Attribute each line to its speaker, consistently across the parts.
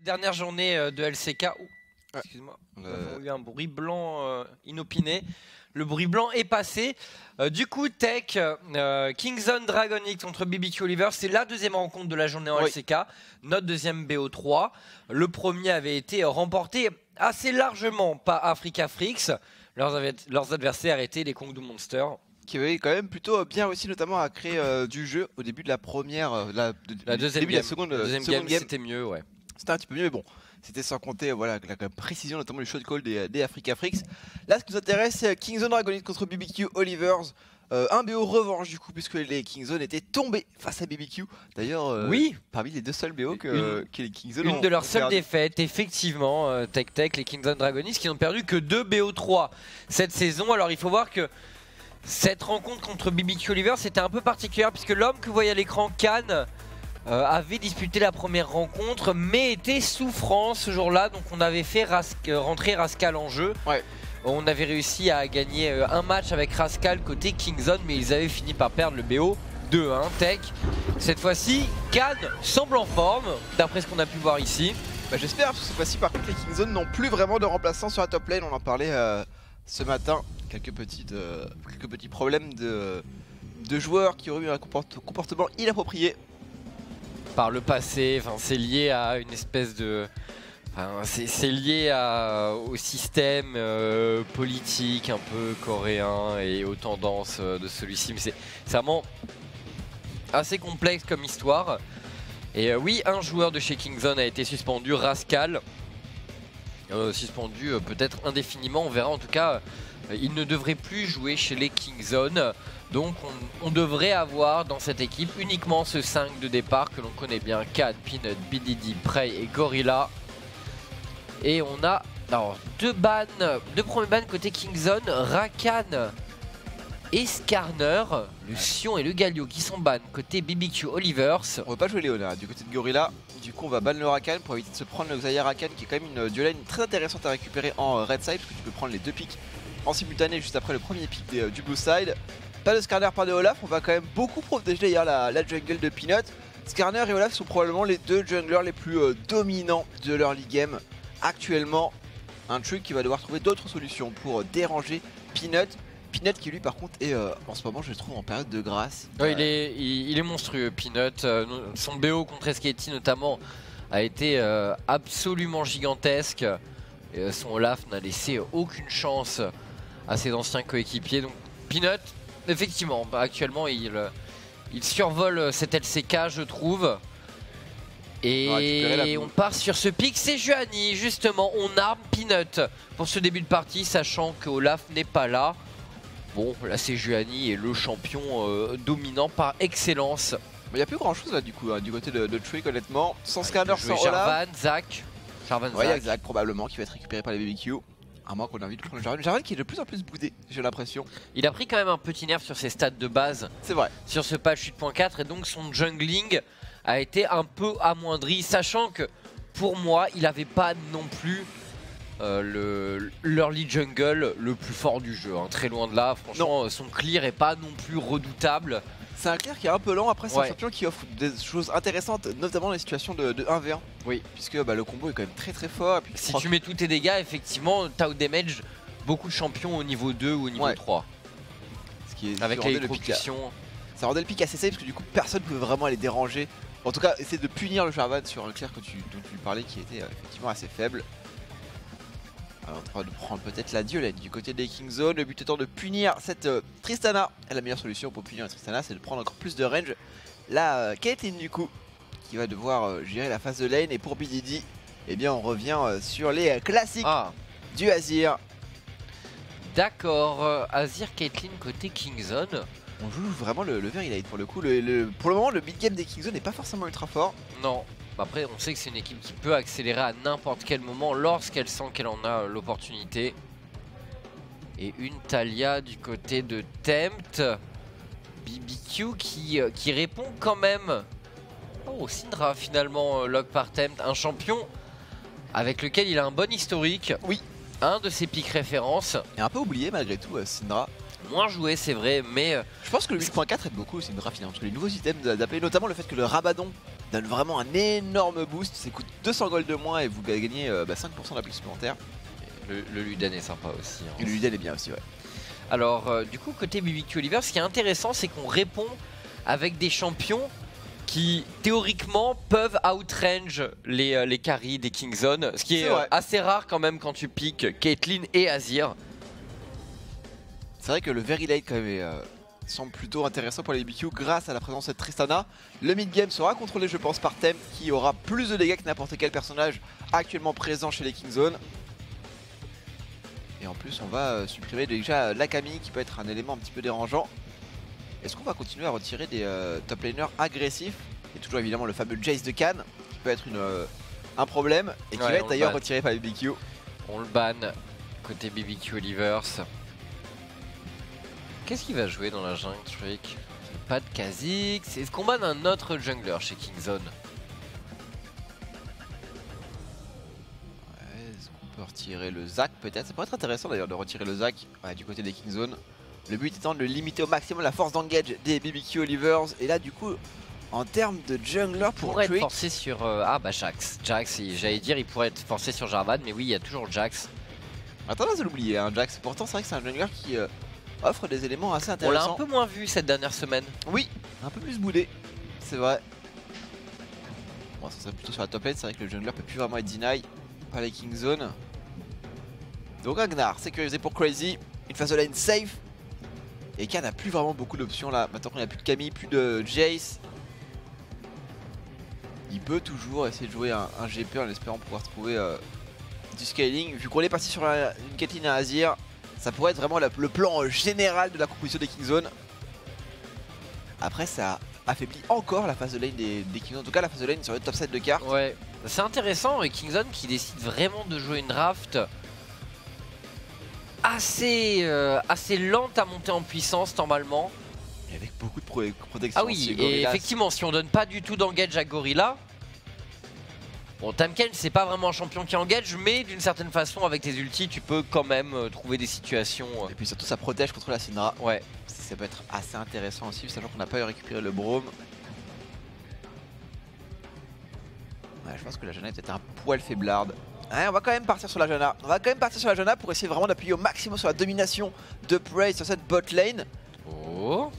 Speaker 1: Dernière journée de LCK. Excuse-moi, on a eu un bruit blanc inopiné. Le bruit blanc est passé. Du coup, Tech, Kingzone Dragon X contre BBQ Oliver, c'est la deuxième rencontre de la journée en LCK. Notre deuxième BO3. Le premier avait été remporté assez largement par Africa Freaks. Leurs adversaires étaient les Kongdu Monsters.
Speaker 2: Qui avait quand même plutôt bien réussi, notamment à créer du jeu au début de la première,
Speaker 1: la deuxième
Speaker 2: début
Speaker 1: game.
Speaker 2: De la
Speaker 1: deuxième game, c'était mieux, ouais.
Speaker 2: C'était un petit peu mieux, mais bon, c'était sans compter voilà, la précision, notamment du shot call des Africa Freaks. Là, ce qui nous intéresse, c'est Kingzone Dragon X contre BBQ Olivers. Un BO revanche du coup, puisque les Kingzone étaient tombés face à BBQ. D'ailleurs,
Speaker 1: oui,
Speaker 2: parmi les deux seuls BO que les Kingzone ont
Speaker 1: une de leurs seules
Speaker 2: perdu.
Speaker 1: défaites, effectivement, Tech, les Kingzone Dragon X qui n'ont perdu que 2 BO3 cette saison. Alors il faut voir que cette rencontre contre BBQ Oliver, c'était un peu particulière, puisque l'homme que vous voyez à l'écran, Khan, avait disputé la première rencontre, mais était souffrant ce jour-là. Donc on avait fait rentrer Rascal en jeu.
Speaker 2: Ouais.
Speaker 1: On avait réussi à gagner un match avec Rascal côté Kingzone, mais ils avaient fini par perdre le BO 2-1. Tech, cette fois-ci, Khan semble en forme, d'après ce qu'on a pu voir ici.
Speaker 2: Bah, j'espère, parce que cette fois-ci, par contre, les Kingzone n'ont plus vraiment de remplaçants sur la top lane. On en parlait ce matin. Quelques petits problèmes de joueurs qui auraient eu un comportement inapproprié.
Speaker 1: Par le passé, c'est lié à une espèce de... c'est lié au système politique un peu coréen et aux tendances de celui-ci. Mais c'est vraiment assez complexe comme histoire. Et oui, un joueur de chez Kingzone a été suspendu, Rascal. Suspendu peut-être indéfiniment, on verra. En tout cas, il ne devrait plus jouer chez les Kingzone. Donc on devrait avoir dans cette équipe uniquement ce 5 de départ que l'on connaît bien, Cad, Peanut, BDD, Prey et Gorilla. Et on a alors deux premiers bans côté Kingzone, Rakan et Skarner, le Sion et le Galio qui sont bans côté BBQ Olivers.
Speaker 2: On va pas jouer Léona du côté de Gorilla, du coup on va ban le Rakan pour éviter de se prendre le Xayah Rakan qui est quand même une duolane très intéressante à récupérer en red side, parce que tu peux prendre les deux pics en simultané juste après le premier pic du blue side. Pas de Skarner, pas de Olaf, on va quand même beaucoup protéger d'ailleurs la jungle de Peanut. Skarner et Olaf sont probablement les deux junglers les plus dominants de leur league game actuellement. Un truc qui va devoir trouver d'autres solutions pour déranger Peanut. Peanut qui lui par contre est en ce moment je le trouve en période de grâce.
Speaker 1: Ouais, il est monstrueux Peanut, son BO contre SKT notamment a été absolument gigantesque. Son Olaf n'a laissé aucune chance à ses anciens coéquipiers. Donc Peanut, effectivement, actuellement il survole cette LCK je trouve. Et on part sur ce pic, c'est Juani justement, on arme Peanut pour ce début de partie sachant que Olaf n'est pas là. Bon là c'est Juani et le champion dominant par excellence.
Speaker 2: Il n'y a plus grand chose là du coup, hein, du côté de Trick honnêtement. Sans Skarner, sans
Speaker 1: Jarvan,
Speaker 2: Olaf.
Speaker 1: Zach.
Speaker 2: Ouais, il y a Zach probablement qui va être récupéré par les BBQ. À moins qu'on ait envie de prendre Jarvan. Jarvan qui est de plus en plus boudé, j'ai l'impression.
Speaker 1: Il a pris quand même un petit nerf sur ses stats de base.
Speaker 2: C'est vrai.
Speaker 1: Sur ce patch 8.4 et donc son jungling a été un peu amoindri. Sachant que pour moi, il n'avait pas non plus l'early jungle le plus fort du jeu. Hein. Très loin de là, franchement, son clear est pas non plus redoutable.
Speaker 2: C'est un clear qui est un peu lent, après c'est un champion qui offre des choses intéressantes, notamment dans les situations de 1v1.
Speaker 1: Oui.
Speaker 2: Puisque le combo est quand même très très fort. Et puis,
Speaker 1: si tu mets tous tes dégâts, effectivement, t'as out damage beaucoup de champions au niveau 2 ou au niveau 3.
Speaker 2: Ce qui est
Speaker 1: avec l'électrocution.
Speaker 2: Ça rendait le pic assez safe parce que du coup personne ne pouvait vraiment les déranger. En tout cas, essayer de punir le Jarvan sur un clear dont tu parlais qui était effectivement assez faible. Alors, on va prendre peut-être la Diolène du côté des Kingzone. Le but étant de punir cette Tristana. Et la meilleure solution pour punir la Tristana, c'est de prendre encore plus de range. La Caitlyn du coup, qui va devoir gérer la phase de lane. Et pour BDD, eh bien on revient sur les classiques du Azir.
Speaker 1: D'accord, Azir Caitlyn côté Kingzone.
Speaker 2: On joue vraiment le very late pour le coup. Pour le moment, le mid game des Kingzone n'est pas forcément ultra fort.
Speaker 1: Non. Après, on sait que c'est une équipe qui peut accélérer à n'importe quel moment lorsqu'elle sent qu'elle en a l'opportunité. Et une Talia du côté de Tempt. BBQ qui répond quand même. Oh, Syndra finalement, log par Tempt. Un champion avec lequel il a un bon historique.
Speaker 2: Oui.
Speaker 1: Un de ses pics références.
Speaker 2: Et un peu oublié malgré tout, Syndra.
Speaker 1: Moins joué, c'est vrai, mais
Speaker 2: je pense que le 8.4 aide beaucoup aussi Syndra finalement, parce que les nouveaux items d'AP, notamment le fait que le Rabadon donne vraiment un énorme boost, ça coûte 200 gold de moins et vous gagnez 5% d'appui supplémentaire.
Speaker 1: Le Luden est sympa aussi. Hein.
Speaker 2: Et le Luden est bien aussi, ouais.
Speaker 1: Alors, du coup, côté BBQ Oliver, ce qui est intéressant, c'est qu'on répond avec des champions qui, théoriquement, peuvent outrange les carries des Kingzone, ce qui est assez rare quand même quand tu piques Caitlyn et Azir.
Speaker 2: C'est vrai que le very late quand même semble plutôt intéressant pour les BBQ grâce à la présence de Tristana. Le mid-game sera contrôlé je pense par Thème qui aura plus de dégâts que n'importe quel personnage actuellement présent chez les Kingzone. Et en plus on va supprimer déjà l'Akami qui peut être un élément un petit peu dérangeant. Est-ce qu'on va continuer à retirer des top laners agressifs? Et toujours évidemment le fameux Jace de Cannes qui peut être un problème et qui va être d'ailleurs retiré par les BBQ.
Speaker 1: On le ban côté BBQ Olivers. Qu'est-ce qu'il va jouer dans la jungle, Trick? Pas de Kha'Zix. Est-ce qu'on banne un autre jungler chez Kingzone?
Speaker 2: Est-ce qu'on peut retirer le Zac peut-être? Ça pourrait être intéressant d'ailleurs de retirer le Zac du côté des Kingzone. Le but étant de limiter au maximum la force d'engage des BBQ Olivers. Et là du coup, en termes de jungler pour
Speaker 1: pourrait
Speaker 2: Trick...
Speaker 1: être forcé sur... Jax. Jax, j'allais dire il pourrait être forcé sur Jarvan, mais oui, il y a toujours Jax.
Speaker 2: Attends, là, de l'oublier, hein, Jax. Pourtant c'est vrai que c'est un jungler qui... offre des éléments assez intéressants.
Speaker 1: On l'a un peu moins vu cette dernière semaine.
Speaker 2: Oui, un peu plus boudé, c'est vrai. Bon, ça serait plutôt sur la top lane, c'est vrai que le jungler peut plus vraiment être deny par les Kingzone. Donc Ragnar sécurisé pour Crazy, une phase de lane safe. Et Khan n'a plus vraiment beaucoup d'options là, maintenant qu'on a plus de Camille, plus de Jace. Il peut toujours essayer de jouer un GP en espérant pouvoir trouver du scaling. Vu qu'on est parti sur une Caitlyn et un Azir, ça pourrait être vraiment le plan général de la composition des Kingzone. Après ça affaiblit encore la phase de lane des Kingzone. En tout cas la phase de lane sur le top 7 de cartes.
Speaker 1: Ouais, c'est intéressant et Kingzone qui décide vraiment de jouer une draft assez lente à monter en puissance normalement.
Speaker 2: Et avec beaucoup de protection.
Speaker 1: Ah oui, et effectivement si on donne pas du tout d'engage à Gorilla. Bon, Tahm-Kench c'est pas vraiment un champion qui engage, mais d'une certaine façon avec tes ultis tu peux quand même trouver des situations.
Speaker 2: Et puis surtout ça protège contre la Syndra.
Speaker 1: Ouais.
Speaker 2: Ça peut être assez intéressant aussi, sachant qu'on n'a pas eu récupéré le Braum. Ouais, je pense que la Janna est peut-être un poil faiblarde. Ouais, on va quand même partir sur la Janna. On va quand même partir sur la Janna pour essayer vraiment d'appuyer au maximum sur la domination de Prey sur cette bot lane.
Speaker 1: Oh.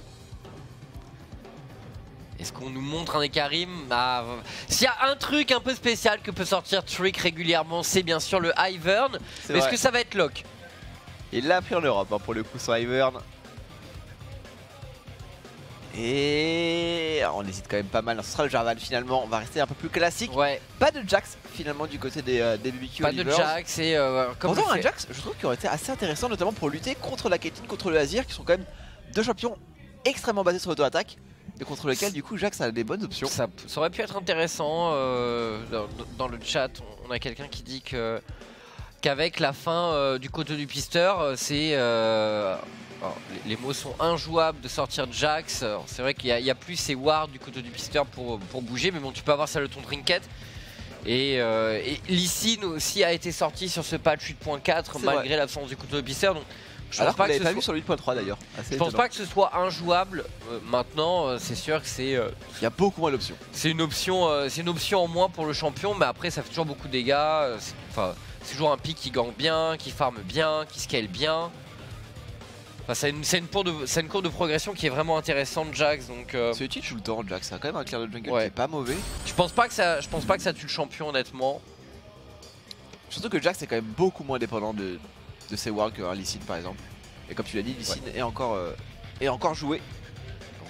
Speaker 1: Est-ce qu'on nous montre un Ekarim? S'il y a un truc un peu spécial que peut sortir Trick régulièrement, c'est bien sûr le Ivern. Mais est-ce que ça va être lock?
Speaker 2: Il l'a pris en Europe hein, pour le coup sur Ivern. Et on hésite quand même pas mal. Ce sera le Jarvan finalement. On va rester un peu plus classique.
Speaker 1: Ouais.
Speaker 2: Pas de Jax finalement du côté des BBQ.
Speaker 1: Pas de Jax et
Speaker 2: pourtant un Jax, je trouve qu'il aurait été assez intéressant, notamment pour lutter contre la Caitlyn, contre le Azir, qui sont quand même deux champions extrêmement basés sur l'auto-attaque. Et contre lequel du coup Jax a des bonnes options.
Speaker 1: Ça aurait pu être intéressant. Dans le chat, on a quelqu'un qui dit qu'avec la fin du couteau du pisteur, c'est les mots sont injouables de sortir Jax. C'est vrai qu'il y a plus ces wards du couteau du pisteur pour bouger, mais bon, tu peux avoir ça le ton trinket. Et Lee Sin aussi a été sorti sur ce patch 8.4 malgré l'absence du couteau du pisteur. Donc, je pense pas que
Speaker 2: pas vu sur le 8.3 d'ailleurs.
Speaker 1: Je pense pas que ce soit injouable. Maintenant, c'est sûr que c'est.
Speaker 2: Il y a beaucoup moins d'options.
Speaker 1: C'est une option en moins pour le champion, mais après ça fait toujours beaucoup de dégâts. C'est toujours un pick qui gagne bien, qui farm bien, qui scale bien. C'est une courbe de progression qui est vraiment intéressante, Jax. Donc.
Speaker 2: C'est utile tout le temps, Jax. Ça a quand même un clear de jungle qui est pas mauvais.
Speaker 1: Je pense pas que ça tue le champion, honnêtement.
Speaker 2: Surtout que Jax est quand même beaucoup moins dépendant de ses wards qu'un Lee Sin par exemple. Et comme tu l'as dit, Lee Sin est encore joué.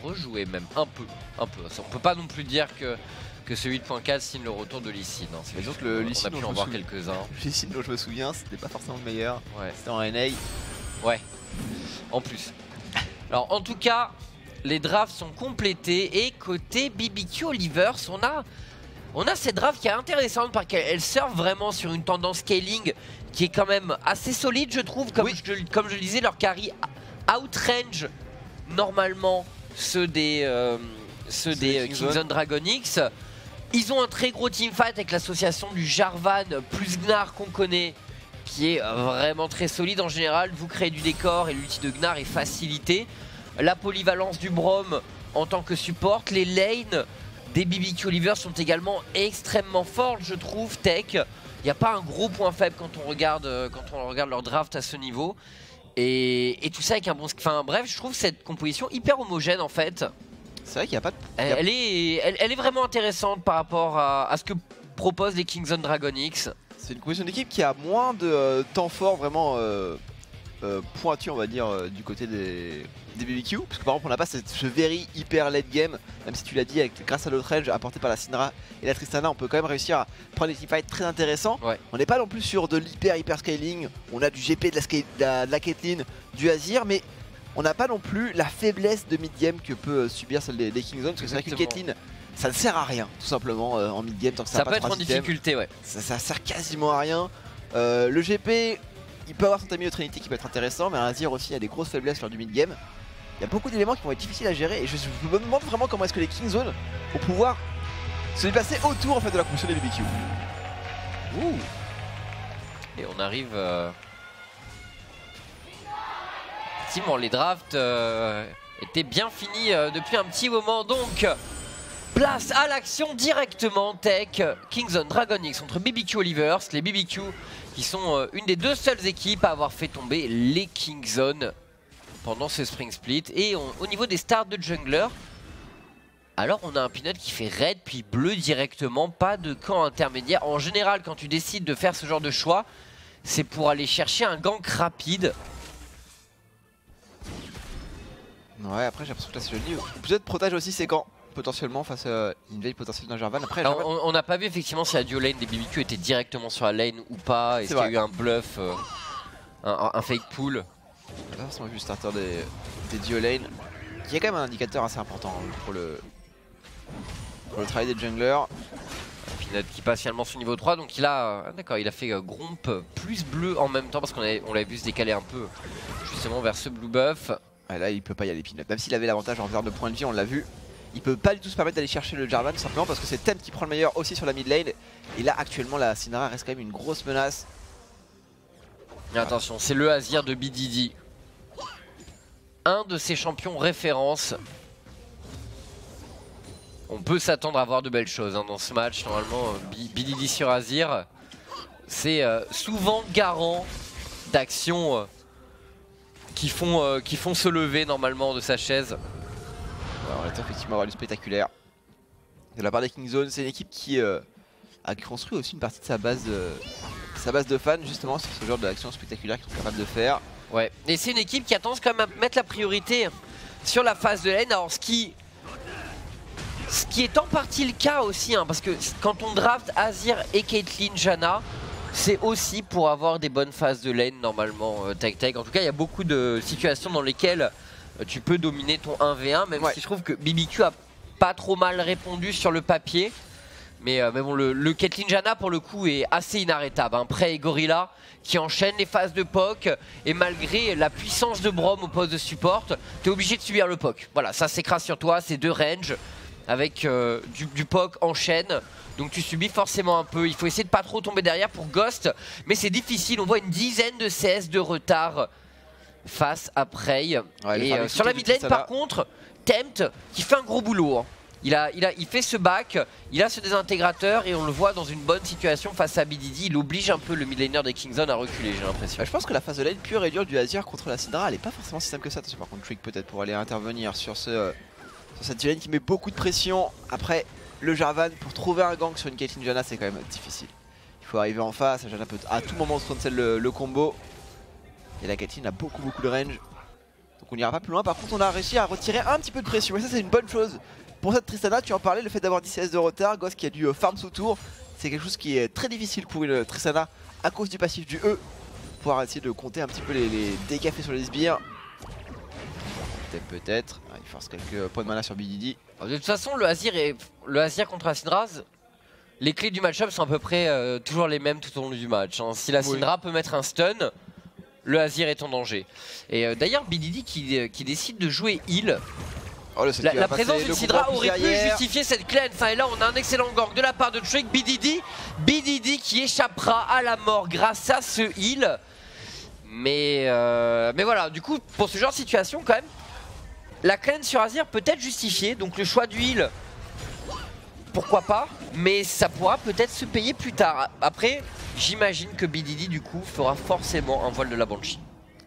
Speaker 1: Rejoué même, un peu. On peut pas non plus dire que ce 8.4 signe le retour de Lee Sin. Hein.
Speaker 2: Mais donc le Lee Sin,
Speaker 1: on a pu en voir quelques-uns.
Speaker 2: Lee Sin dont je me souviens, c'était pas forcément le meilleur.
Speaker 1: Ouais.
Speaker 2: C'était en NA.
Speaker 1: Ouais, en plus. Alors en tout cas, les drafts sont complétés et côté BBQ Olivers, on a cette draft qui est intéressante parce qu'elle surfe vraiment sur une tendance scaling qui est quand même assez solide, je trouve. Comme je le disais, leur carry outrange normalement ceux des Kingzone Dragon X. Ils ont un très gros teamfight avec l'association du Jarvan plus Gnar qu'on connaît, qui est vraiment très solide en général. Vous créez du décor et l'ulti de Gnar est facilité. La polyvalence du Braum en tant que support. Les lanes des BBQ Oliver sont également extrêmement fortes, je trouve. Tech, il n'y a pas un gros point faible quand on regarde leur draft à ce niveau. Et tout ça avec un bon... Enfin bref, je trouve cette composition hyper homogène en fait.
Speaker 2: C'est vrai qu'il n'y a pas de...
Speaker 1: Elle est vraiment intéressante par rapport à ce que proposent les Kingzone Dragon X.
Speaker 2: C'est une composition d'équipe qui a moins de temps fort vraiment pointu, on va dire, du côté des BBQ. Parce que par exemple, on n'a pas ce very hyper late game, même si tu l'as dit, grâce à l'autre range apporté par la Syndra et la Tristana, on peut quand même réussir à prendre des teamfights très intéressants.
Speaker 1: Ouais.
Speaker 2: On n'est pas non plus sur de l'hyper scaling, on a du GP, de la Caitlyn, du Azir, mais on n'a pas non plus la faiblesse de mid-game que peut subir celle des Kingzone. Parce que c'est vrai que Caitlyn, ça ne sert à rien, tout simplement, en mid-game. Tant que
Speaker 1: ça peut être en difficulté, ouais.
Speaker 2: Ça sert quasiment à rien. Le GP, il peut avoir son ami au Trinity qui peut être intéressant, mais un Azir aussi a des grosses faiblesses lors du mid-game. Il y a beaucoup d'éléments qui vont être difficiles à gérer, et je me demande vraiment comment est-ce que les Kingzone vont pouvoir se déplacer autour en fait, de la composition des BBQ.
Speaker 1: Ouh. Et on arrive... Effectivement, les drafts étaient bien finis depuis un petit moment, donc place à l'action directement. Tech, Kingzone Dragon X contre BBQ Olivers, les BBQ qui sont une des deux seules équipes à avoir fait tomber les Kingzone pendant ce Spring Split. Et au niveau des starts de jungler, alors on a un Peanut qui fait red puis bleu directement, pas de camp intermédiaire. En général, quand tu décides de faire ce genre de choix, c'est pour aller chercher un gank rapide.
Speaker 2: Ouais, après j'ai l'impression que là c'est joli. Peut-être protège aussi ses camps potentiellement face à une veille potentielle d'un Jarvan. Après,
Speaker 1: alors, on n'a pas vu effectivement si la duo lane des BBQ était directement sur la lane ou pas. Est-ce qu'il y a eu un bluff, un fake pull?
Speaker 2: Là, on a vu le starter des duo lane, qui est quand même un indicateur assez important pour le travail des junglers.
Speaker 1: Peanut qui passe finalement sur niveau 3, donc il a, d'accord, il a fait Gromp plus bleu en même temps parce qu'on l'avait vu se décaler un peu justement vers ce blue buff.
Speaker 2: Ouais, là il peut pas y aller Peanut, même s'il avait l'avantage en termes de points de vie, on l'a vu. Il peut pas du tout se permettre d'aller chercher le Jarvan simplement parce que c'est Tempt qui prend le meilleur aussi sur la mid lane. Et là actuellement la Syndra reste quand même une grosse menace.
Speaker 1: Et attention, c'est le Azir de BDD. Un de ses champions référence. On peut s'attendre à voir de belles choses dans ce match. Normalement, BDD sur Azir, c'est souvent garant d'actions qui font se lever normalement de sa chaise.
Speaker 2: Alors, on attend effectivement avoir du spectaculaire de la part des Kingzone. C'est une équipe qui a construit aussi une partie de sa base de fans justement sur ce genre d'actions spectaculaires qu'ils sont capables de faire.
Speaker 1: Ouais, et c'est une équipe qui a tendance quand même à mettre la priorité sur la phase de lane. Alors ce qui est en partie le cas aussi, hein, parce que quand on draft Azir et Caitlyn, Janna, c'est aussi pour avoir des bonnes phases de lane normalement, Tech. En tout cas, il y a beaucoup de situations dans lesquelles tu peux dominer ton 1v1, même si je trouve que BBQ a pas trop mal répondu sur le papier. Mais bon, le Caitlyn Janna pour le coup est assez inarrêtable. Hein. Prey et Gorilla qui enchaînent les phases de POC, et malgré la puissance de Braum au poste de support, tu es obligé de subir le POC. Voilà, ça s'écrase sur toi, c'est deux range avec du POC en chaîne. Donc tu subis forcément un peu. Il faut essayer de pas trop tomber derrière pour Ghost, mais c'est difficile. On voit une dizaine de CS de retard face à Prey. Ouais, et sur la mid lane par contre, Tempt qui fait un gros boulot. Hein. Il fait ce back, il a ce désintégrateur et on le voit dans une bonne situation face à BDD. Il oblige un peu le mid laner des Kingzone à reculer, j'ai l'impression.
Speaker 2: Je pense que la phase de lane pure et dure du Azir contre la Syndra, elle est pas forcément si simple que ça. Attention, par contre, Trick peut-être pour aller intervenir sur cette lane qui met beaucoup de pression. Après, le Jarvan pour trouver un gank sur une Caitlyn Janna, c'est quand même difficile. Il faut arriver en face, Janna peut à tout moment se cancel le combo. Et la Caitlyn a beaucoup de range. Donc on n'ira pas plus loin. Par contre, on a réussi à retirer un petit peu de pression et ça c'est une bonne chose. Pour cette Tristana, tu en parlais, le fait d'avoir 10 CS de retard, Ghost qui a dû farm sous tour, c'est quelque chose qui est très difficile pour une Tristana à cause du passif du E. Pouvoir essayer de compter un petit peu les dégâts faits sur les sbires. Peut-être. Ah, il force quelques points de mana sur BDD.
Speaker 1: De toute façon, le Azir contre la Syndra, les clés du match-up sont à peu près toujours les mêmes tout au long du match. Hein. Si la Syndra peut mettre un stun, le Azir est en danger. Et d'ailleurs, BDD qui décide de jouer heal.
Speaker 2: Oh,
Speaker 1: la présence d'une Syndra aurait pu justifier cette cleanse. Et là on a un excellent gank de la part de Trick. BDD qui échappera à la mort grâce à ce heal. Mais voilà, du coup pour ce genre de situation quand même, la cleanse sur Azir peut être justifiée. Donc le choix du heal, pourquoi pas, mais ça pourra peut-être se payer plus tard. Après j'imagine que BDD du coup fera forcément un voile de la Banshee.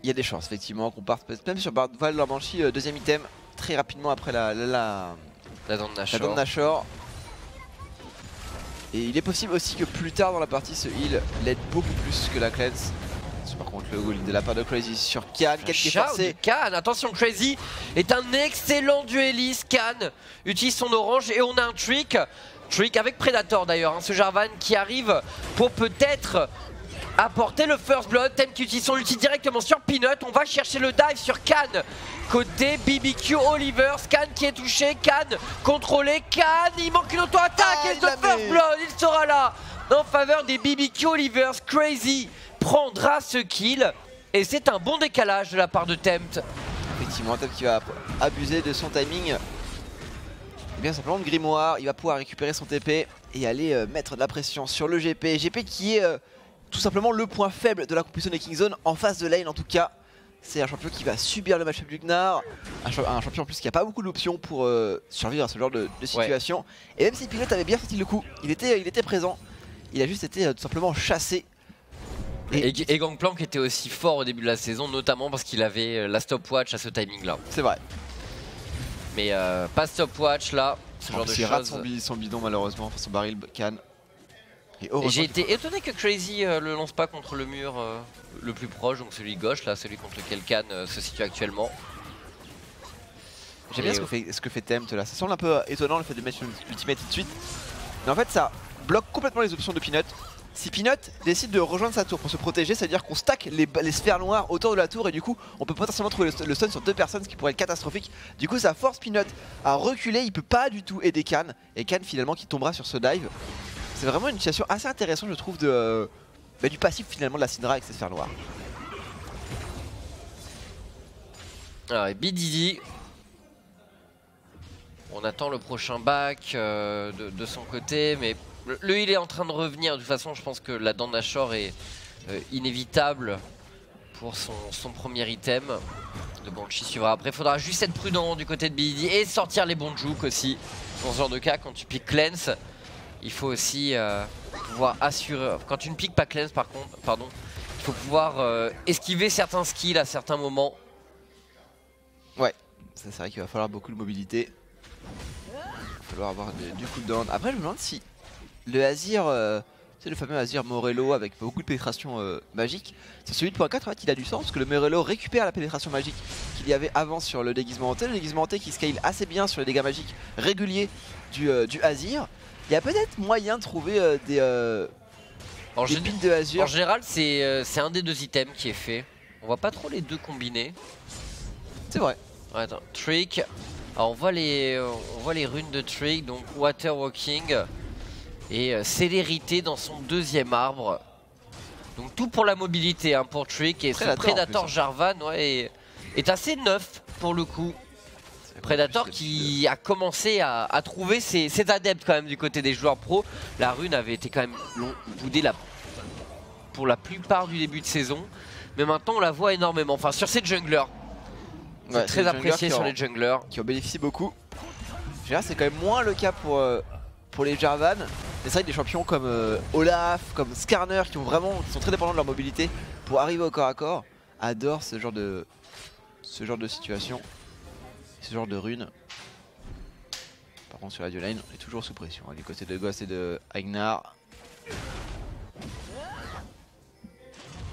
Speaker 2: Il y a des chances effectivement qu'on parte même sur voile de la Banshee, deuxième item. Très rapidement après la
Speaker 1: dent
Speaker 2: de Nashor. Et il est possible aussi que plus tard dans la partie ce heal l'aide beaucoup plus que la cleanse. Par contre le goal de la part de Crazy sur Khan, qui est forcé.
Speaker 1: Khan, attention, Crazy est un excellent dueliste. Khan utilise son orange et on a un Trick avec Predator d'ailleurs, hein, ce Jarvan qui arrive pour peut-être apporter le first blood. Tem qui utilise son ulti directement sur Peanut. On va chercher le dive sur Khan côté BBQ Oliver. Khan qui est touché, Khan contrôlé, Khan il manque une auto-attaque et le first blood il sera là en faveur des BBQ Olivers. Crazy prendra ce kill et c'est un bon décalage de la part de Tempt.
Speaker 2: Effectivement, Tempt qui va abuser de son timing. Et bien simplement de Grimoire, il va pouvoir récupérer son TP et aller mettre de la pression sur le GP. GP qui est tout simplement le point faible de la composition des Kingzone en face de lane en tout cas. C'est un champion qui va subir le match-up du Gnar, un champion en plus qui n'a pas beaucoup d'options pour survivre à ce genre de situation. Ouais. Et même si Pilote avait bien sorti le coup, il était présent, il a juste été tout simplement chassé.
Speaker 1: Et Gangplank était aussi fort au début de la saison, notamment parce qu'il avait la stopwatch à ce timing là.
Speaker 2: C'est vrai.
Speaker 1: Mais pas stopwatch là, ce genre de choses.
Speaker 2: Il rate son bidon malheureusement, enfin, son baril Khan.
Speaker 1: Et j'ai été étonné que Crazy le lance pas contre le mur le plus proche, donc celui gauche là, celui contre lequel Khan se situe actuellement.
Speaker 2: J'aime bien ce que fait Tempt là, ça semble un peu étonnant le fait de mettre l'ultimate tout de suite. Mais en fait ça bloque complètement les options de Peanut. Si Peanut décide de rejoindre sa tour pour se protéger, ça veut dire qu'on stack les sphères noires autour de la tour et du coup on peut potentiellement trouver le stun sur deux personnes, ce qui pourrait être catastrophique. Du coup ça force Peanut à reculer, il peut pas du tout aider Khan, et Khan finalement qui tombera sur ce dive. C'est vraiment une situation assez intéressante je trouve du passif finalement de la Syndra avec ses sphères noires.
Speaker 1: Alors et BDD, on attend le prochain back de son côté, mais le heal est en train de revenir. De toute façon je pense que la dent Nashor est inévitable pour son premier item. Le Banshee suivra après, il faudra juste être prudent du côté de BDD et sortir les bons jukes aussi. Dans ce genre de cas, quand tu piques cleanse, il faut aussi pouvoir assurer, quand tu ne piques pas cleanse par contre, pardon, il faut pouvoir esquiver certains skills à certains moments.
Speaker 2: Ouais, c'est vrai qu'il va falloir beaucoup de mobilité. Il va falloir avoir du cooldown. Après je me demande si le Azir, c'est le fameux Azir Morello avec beaucoup de pénétration magique. C'est celui de .4 en fait il a du sens parce que le Morello récupère la pénétration magique qu'il y avait avant sur le déguisement hanté. Le déguisement hanté qui scale assez bien sur les dégâts magiques réguliers du Azir. Il y a peut-être moyen de trouver des piles de Azur.
Speaker 1: En général c'est un des deux items qui est fait. On voit pas trop les deux combinés.
Speaker 2: C'est vrai.
Speaker 1: Ouais, attends, Trick. Alors on voit les runes de Trick, donc Water Walking et célérité dans son deuxième arbre. Donc tout pour la mobilité hein, pour Trick, et ce Predator Jarvan est assez neuf pour le coup. Predator qui a commencé à trouver ses adeptes quand même du côté des joueurs pro. La rune avait été quand même boudée pour la plupart du début de saison, mais maintenant on la voit énormément, enfin sur ces junglers. Ouais, très apprécié sur les junglers.
Speaker 2: Qui en bénéficient beaucoup. C'est quand même moins le cas pour les Jarvan. Mais c'est vrai que des champions comme Olaf, comme Skarner qui sont très dépendants de leur mobilité pour arriver au corps à corps, adorent ce genre de situation, ce genre de runes. Par contre sur la dual lane on est toujours sous pression du côté de Ghost et de Agnar.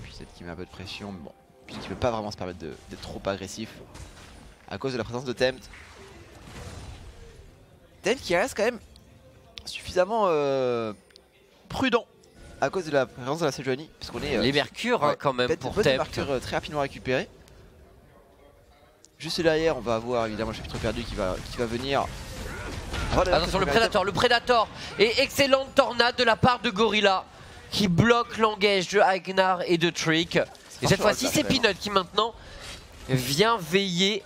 Speaker 2: Puis cette qui met un peu de pression, mais bon, puis qui ne peut pas vraiment se permettre d'être trop agressif à cause de la présence de Tempt. Tempt qui reste quand même suffisamment prudent à cause de la présence de la Sejuani, parce qu'on est
Speaker 1: les mercures ouais, quand même pour Tempt.
Speaker 2: Les mercures très rapidement récupérés. Juste derrière on va avoir évidemment le chapitre perdu qui va venir.
Speaker 1: Attention le Predator et excellente tornade de la part de Gorilla qui bloque l'engage de Agnar et de Trick. Et cette fois-ci c'est Peanut qui maintenant vient veiller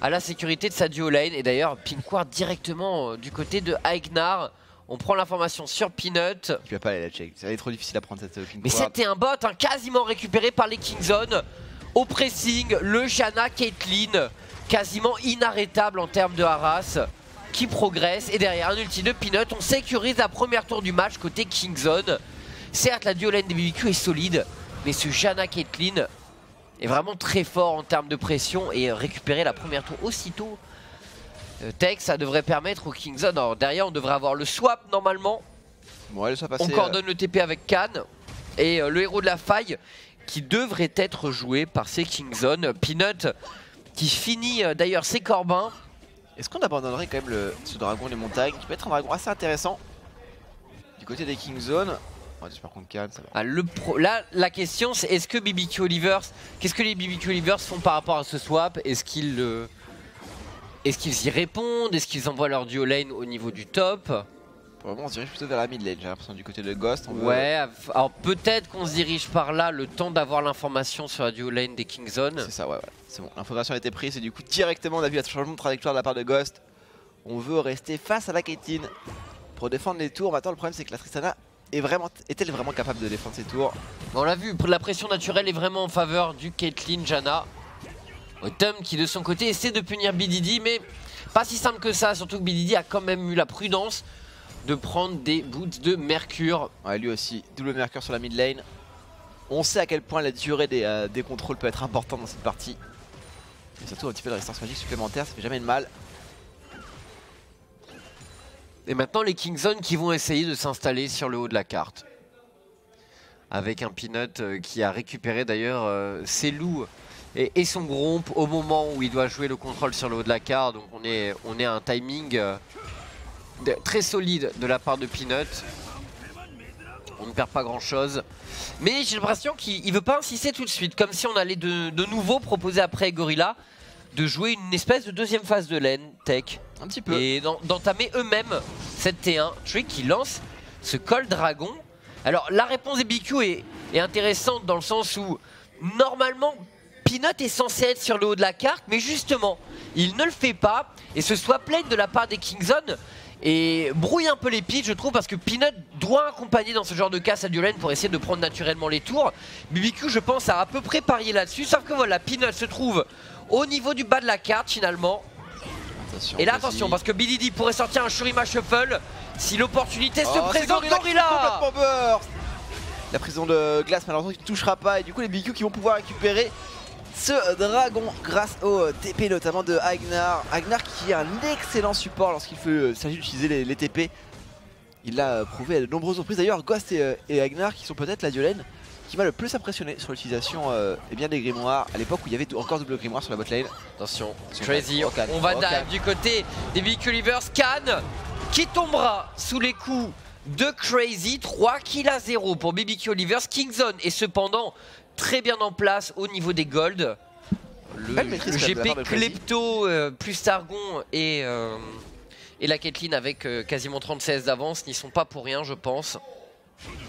Speaker 1: à la sécurité de sa duo lane. Et d'ailleurs, Pinkward directement du côté de Aignar. On prend l'information sur Peanut.
Speaker 2: Tu vas pas aller la check, ça va être trop difficile à prendre cette Pinkward.
Speaker 1: Mais c'était un bot hein, quasiment récupéré par les Kingzone. Au pressing, le Janna Caitlyn, quasiment inarrêtable en termes de harass, qui progresse. Et derrière un ulti de Peanut, on sécurise la première tour du match côté Kingzone. Certes, la duo lane des BBQ est solide, mais ce Janna Caitlyn est vraiment très fort en termes de pression. Et récupérer la première tour aussitôt, Tech, ça devrait permettre aux Kingzone. Alors derrière, on devrait avoir le swap normalement.
Speaker 2: Ouais, le swap passé,
Speaker 1: on coordonne le TP avec Khan. Et le héros de la faille qui devrait être joué par ces Kingzone. Peanut qui finit d'ailleurs ses corbins.
Speaker 2: Est-ce qu'on abandonnerait quand même ce dragon des montagnes qui peut être un dragon assez intéressant du côté des Kingzone? On va par contre Khan, ça va.
Speaker 1: Là, la question c'est est-ce que BBQ Olivers, qu'est-ce que les BBQ Olivers font par rapport à ce swap? Est-ce qu'ils y répondent? Est-ce qu'ils envoient leur duo lane au niveau du top?
Speaker 2: Pour le moment, on se dirige plutôt vers la mid lane, j'ai l'impression, du côté de Ghost.
Speaker 1: Ouais, alors peut-être qu'on se dirige par là le temps d'avoir l'information sur la duo lane des Kingzone.
Speaker 2: C'est ça, ouais. C'est bon, l'information a été prise et du coup, directement, on a vu un changement de trajectoire de la part de Ghost. On veut rester face à la Caitlyn pour défendre les tours. Maintenant, le problème, c'est que la Tristana est-elle vraiment capable de défendre ses tours?
Speaker 1: On l'a vu, la pression naturelle est vraiment en faveur du Caitlyn Janna. Autumn qui de son côté essaie de punir BDD, mais pas si simple que ça, surtout que BDD a quand même eu la prudence de prendre des boots de Mercure.
Speaker 2: Ouais, lui aussi, double Mercure sur la mid lane. On sait à quel point la durée des contrôles peut être importante dans cette partie. Et surtout un petit peu de résistance magique supplémentaire, ça fait jamais de mal.
Speaker 1: Et maintenant les Kingzone qui vont essayer de s'installer sur le haut de la carte. Avec un Peanut qui a récupéré d'ailleurs ses loups et son gromp au moment où il doit jouer le contrôle sur le haut de la carte. Donc on est à un timing très solide de la part de Peanut. On ne perd pas grand chose. Mais j'ai l'impression qu'il ne veut pas insister tout de suite. Comme si on allait de nouveau proposer après Gorilla de jouer une espèce de deuxième phase de lane tech.
Speaker 2: Un petit peu.
Speaker 1: Et d'entamer eux-mêmes cette T1. Trick qui lance ce Col Dragon. Alors la réponse des BQ est intéressante dans le sens où normalement Peanut est censé être sur le haut de la carte, mais justement il ne le fait pas. Et ce swap lane de la part des Kingzone et brouille un peu les pitchs, je trouve, parce que Peanut doit accompagner dans ce genre de cas sa duo lane pour essayer de prendre naturellement les tours. BBQ, je pense, a à peu près parié là-dessus, sauf que voilà, Peanut se trouve au niveau du bas de la carte finalement.
Speaker 2: Attention,
Speaker 1: et là attention, parce que BDD pourrait sortir un Shurima Shuffle si l'opportunité se présente. Gorilla
Speaker 2: complètement burst. La prison de glace malheureusement qui ne touchera pas, et du coup les BQ qui vont pouvoir récupérer ce dragon grâce au TP notamment de Aignar. Aignar qui est un excellent support lorsqu'il s'agit d'utiliser les TP. Il l'a prouvé à de nombreuses reprises. D'ailleurs Ghost et Aignar qui sont peut-être la duo lane qui m'a le plus impressionné sur l'utilisation des grimoires à l'époque où il y avait encore double grimoire sur la bot lane.
Speaker 1: Attention, Crazy, on va dive du côté des BQ Olivers. Khan qui tombera sous les coups de Crazy. 3 kills à 0 pour BBQ Olivers. Kingzone est cependant très bien en place au niveau des gold. Le GP Klepto plus Targon et la Caitlyn avec quasiment 30 CS d'avance n'y sont pas pour rien, je pense.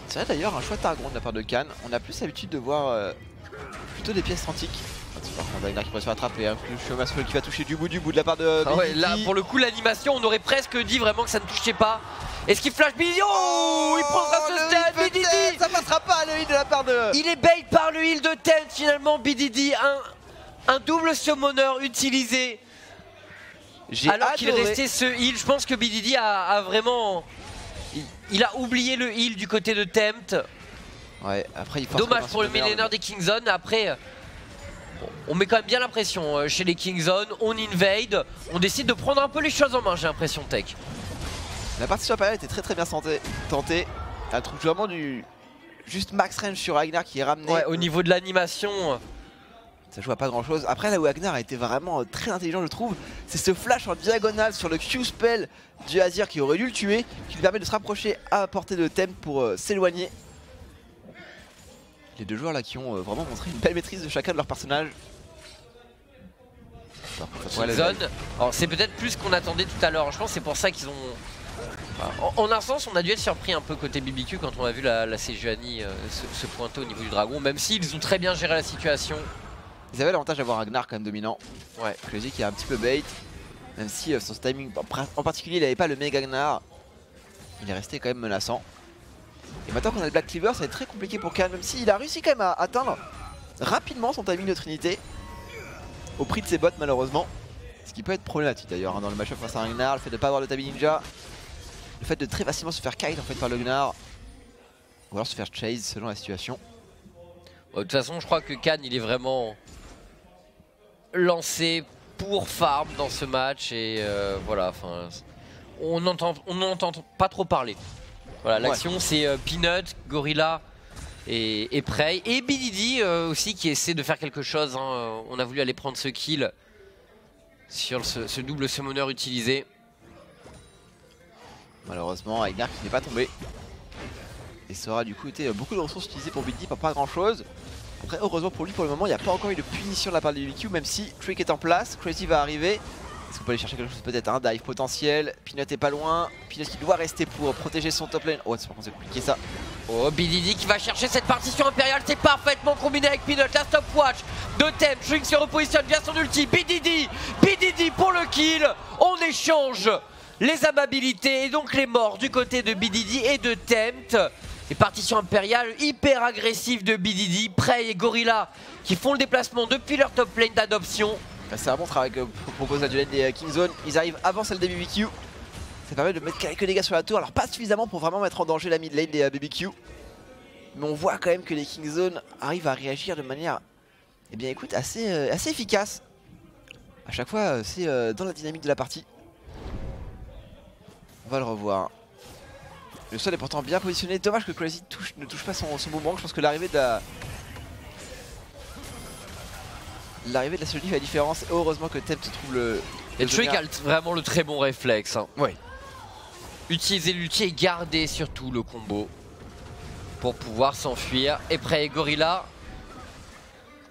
Speaker 2: C'est vrai d'ailleurs un choix de Targon de la part de Khan. On a plus l'habitude de voir plutôt des pièces antiques. Par contre Aignar qui pourrait se faire attraper, hein. Le Shurima Shuffle qui va toucher du bout de la part de BDD.
Speaker 1: Ouais, là pour le coup l'animation on aurait presque dit vraiment que ça ne touchait pas. Est-ce qu'il flash BDD? Oh, il prendra ce stade BDD.
Speaker 2: Ça passera pas le heal de la part de...
Speaker 1: Il est bait par le heal de Tent finalement BDD. Un double summoner utilisé. Alors qu'il restait ce heal, je pense que BDD a vraiment... Il a oublié le heal du côté de Tempt.
Speaker 2: Ouais, après il faut.
Speaker 1: Dommage pour le millénaire des Kingzone. Après, on met quand même bien l'impression chez les Kingzone. On invade, on décide de prendre un peu les choses en main, j'ai l'impression, Tech.
Speaker 2: La partie sur la période était très bien tentée. Elle trouve vraiment du juste max range sur Aignar qui est ramené.
Speaker 1: Ouais, au niveau de l'animation.
Speaker 2: Ça joue à pas grand chose. Après, là où Aignar a été vraiment très intelligent, je trouve, c'est ce flash en diagonale sur le Q-spell du Azir qui aurait dû le tuer, qui lui permet de se rapprocher à portée de Tempt pour s'éloigner. Les deux joueurs là qui ont vraiment montré une belle maîtrise de chacun de leurs personnages.
Speaker 1: Kingzone, alors c'est peut-être plus qu'on attendait tout à l'heure. Je pense que c'est pour ça qu'ils ont... En un sens, on a dû être surpris un peu côté BBQ quand on a vu la Sejuani se pointer au niveau du dragon, même s'ils ont très bien géré la situation.
Speaker 2: Ils avaient l'avantage d'avoir un Gnar quand même dominant.
Speaker 1: Ouais.
Speaker 2: Crazy qui a un petit peu bait. Même si son timing en particulier il n'avait pas le méga Gnar. Il est resté quand même menaçant. Et maintenant qu'on a le Black Cleaver, ça va être très compliqué pour Khan, même s'il a réussi quand même à atteindre rapidement son timing de Trinité. Au prix de ses bots malheureusement. Ce qui peut être problématique d'ailleurs dans le match-up face à un Gnar, le fait de ne pas avoir le Tabi Ninja. Le fait de très facilement se faire kite en fait par le Gnar. Ou alors se faire chase selon la situation.
Speaker 1: De toute façon je crois que Khan il est vraiment lancé pour farm dans ce match et voilà, enfin on n'entend pas trop parler. Voilà, l'action c'est Peanut, Gorilla et Prey et BDD aussi qui essaie de faire quelque chose, hein. On a voulu aller prendre ce kill sur ce double summoner utilisé.
Speaker 2: Malheureusement Agnar qui n'est pas tombé. Et ça aura du coup été beaucoup de ressources utilisées pour BDD pour pas grand chose. Après heureusement pour lui pour le moment il n'y a pas encore eu de punition de la part de BBQ, même si Trick est en place, Crazy va arriver. Est-ce qu'on peut aller chercher quelque chose, peut-être un dive potentiel? Peanut est pas loin, Peanut qui doit rester pour protéger son top lane. Oh c'est par contre c'est compliqué ça.
Speaker 1: Oh BDD qui va chercher cette partition impériale, c'est parfaitement combiné avec Peanut, la stopwatch de Tempt, Trick se repositionne via son ulti, BDD pour le kill. On échange les amabilités et donc les morts du côté de BDD et de Tempt. Et partition impériale hyper agressive de BDD, Prey et Gorilla qui font le déplacement depuis leur top lane d'adoption.
Speaker 2: C'est un bon travail que propose la duel des Kingzone. Ils arrivent avant celle des BBQ. Ça permet de mettre quelques dégâts sur la tour. Alors pas suffisamment pour vraiment mettre en danger la mid lane des BBQ. Mais on voit quand même que les Kingzone arrivent à réagir de manière, eh bien écoute, assez efficace. À chaque fois c'est dans la dynamique de la partie. On va le revoir. Le sol est pourtant bien positionné. Dommage que Crazy ne touche pas son boomerang. Je pense que l'arrivée de la Solid fait la différence. Heureusement que Tempt trouve le.
Speaker 1: Et Trick a vraiment le très bon réflexe. Hein.
Speaker 2: Ouais.
Speaker 1: Utiliser l'ulti et garder surtout le combo pour pouvoir s'enfuir. Et Prey et Gorilla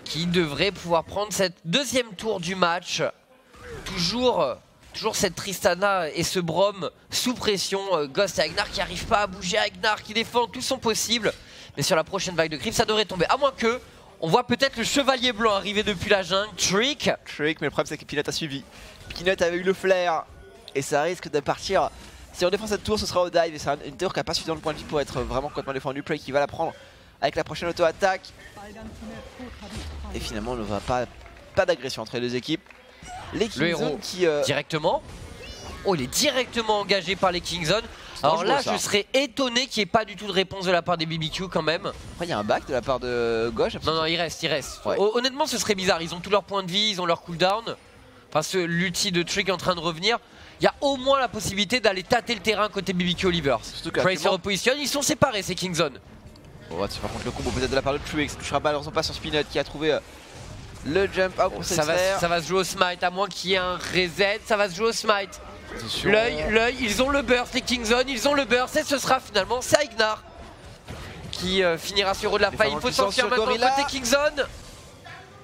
Speaker 1: qui devrait pouvoir prendre cette deuxième tour du match. Toujours cette Tristana et ce Braum sous pression. Ghost et Agnar qui n'arrivent pas à bouger, Agnar qui défend tout son possible. Mais sur la prochaine vague de creep ça devrait tomber. À moins que on voit peut-être le chevalier blanc arriver depuis la jungle. Trick,
Speaker 2: mais le problème c'est que Peanut a suivi. Peanut avait eu le flair et ça risque de partir. Si on défend cette tour ce sera au dive et c'est une tour qui n'a pas suffisamment de points de vie pour être vraiment complètement défendu. Prey qui va la prendre avec la prochaine auto-attaque. Et finalement on ne va pas d'agression entre les deux équipes. Les Kingzone qui
Speaker 1: directement. Oh il est directement engagé par les Kingzone. Alors là je serais étonné qu'il n'y ait pas du tout de réponse de la part des BBQ quand même.
Speaker 2: Après il y a un back de la part de gauche.
Speaker 1: Non il reste.
Speaker 2: Ouais.
Speaker 1: Honnêtement ce serait bizarre, ils ont tous leurs points de vie, ils ont leur cooldown. Enfin l'ulti de Trick est en train de revenir. Il y a au moins la possibilité d'aller tâter le terrain côté BBQ Olivers. Prey se repositionne, ils sont séparés ces Kingzone.
Speaker 2: Oh, c'est par contre le combo peut-être de la part de Trick, ça ne touchera malheureusement pas sur Peanut qui a trouvé le jump out pour
Speaker 1: ça va se jouer au smite, à moins qu'il y ait un reset, ça va se jouer au smite. L'œil, ils ont le burst, les Kingzone, ils ont le burst et ce sera finalement Agnar qui finira sur haut de la faille. Il faut s'enfuir maintenant côté Kingzone.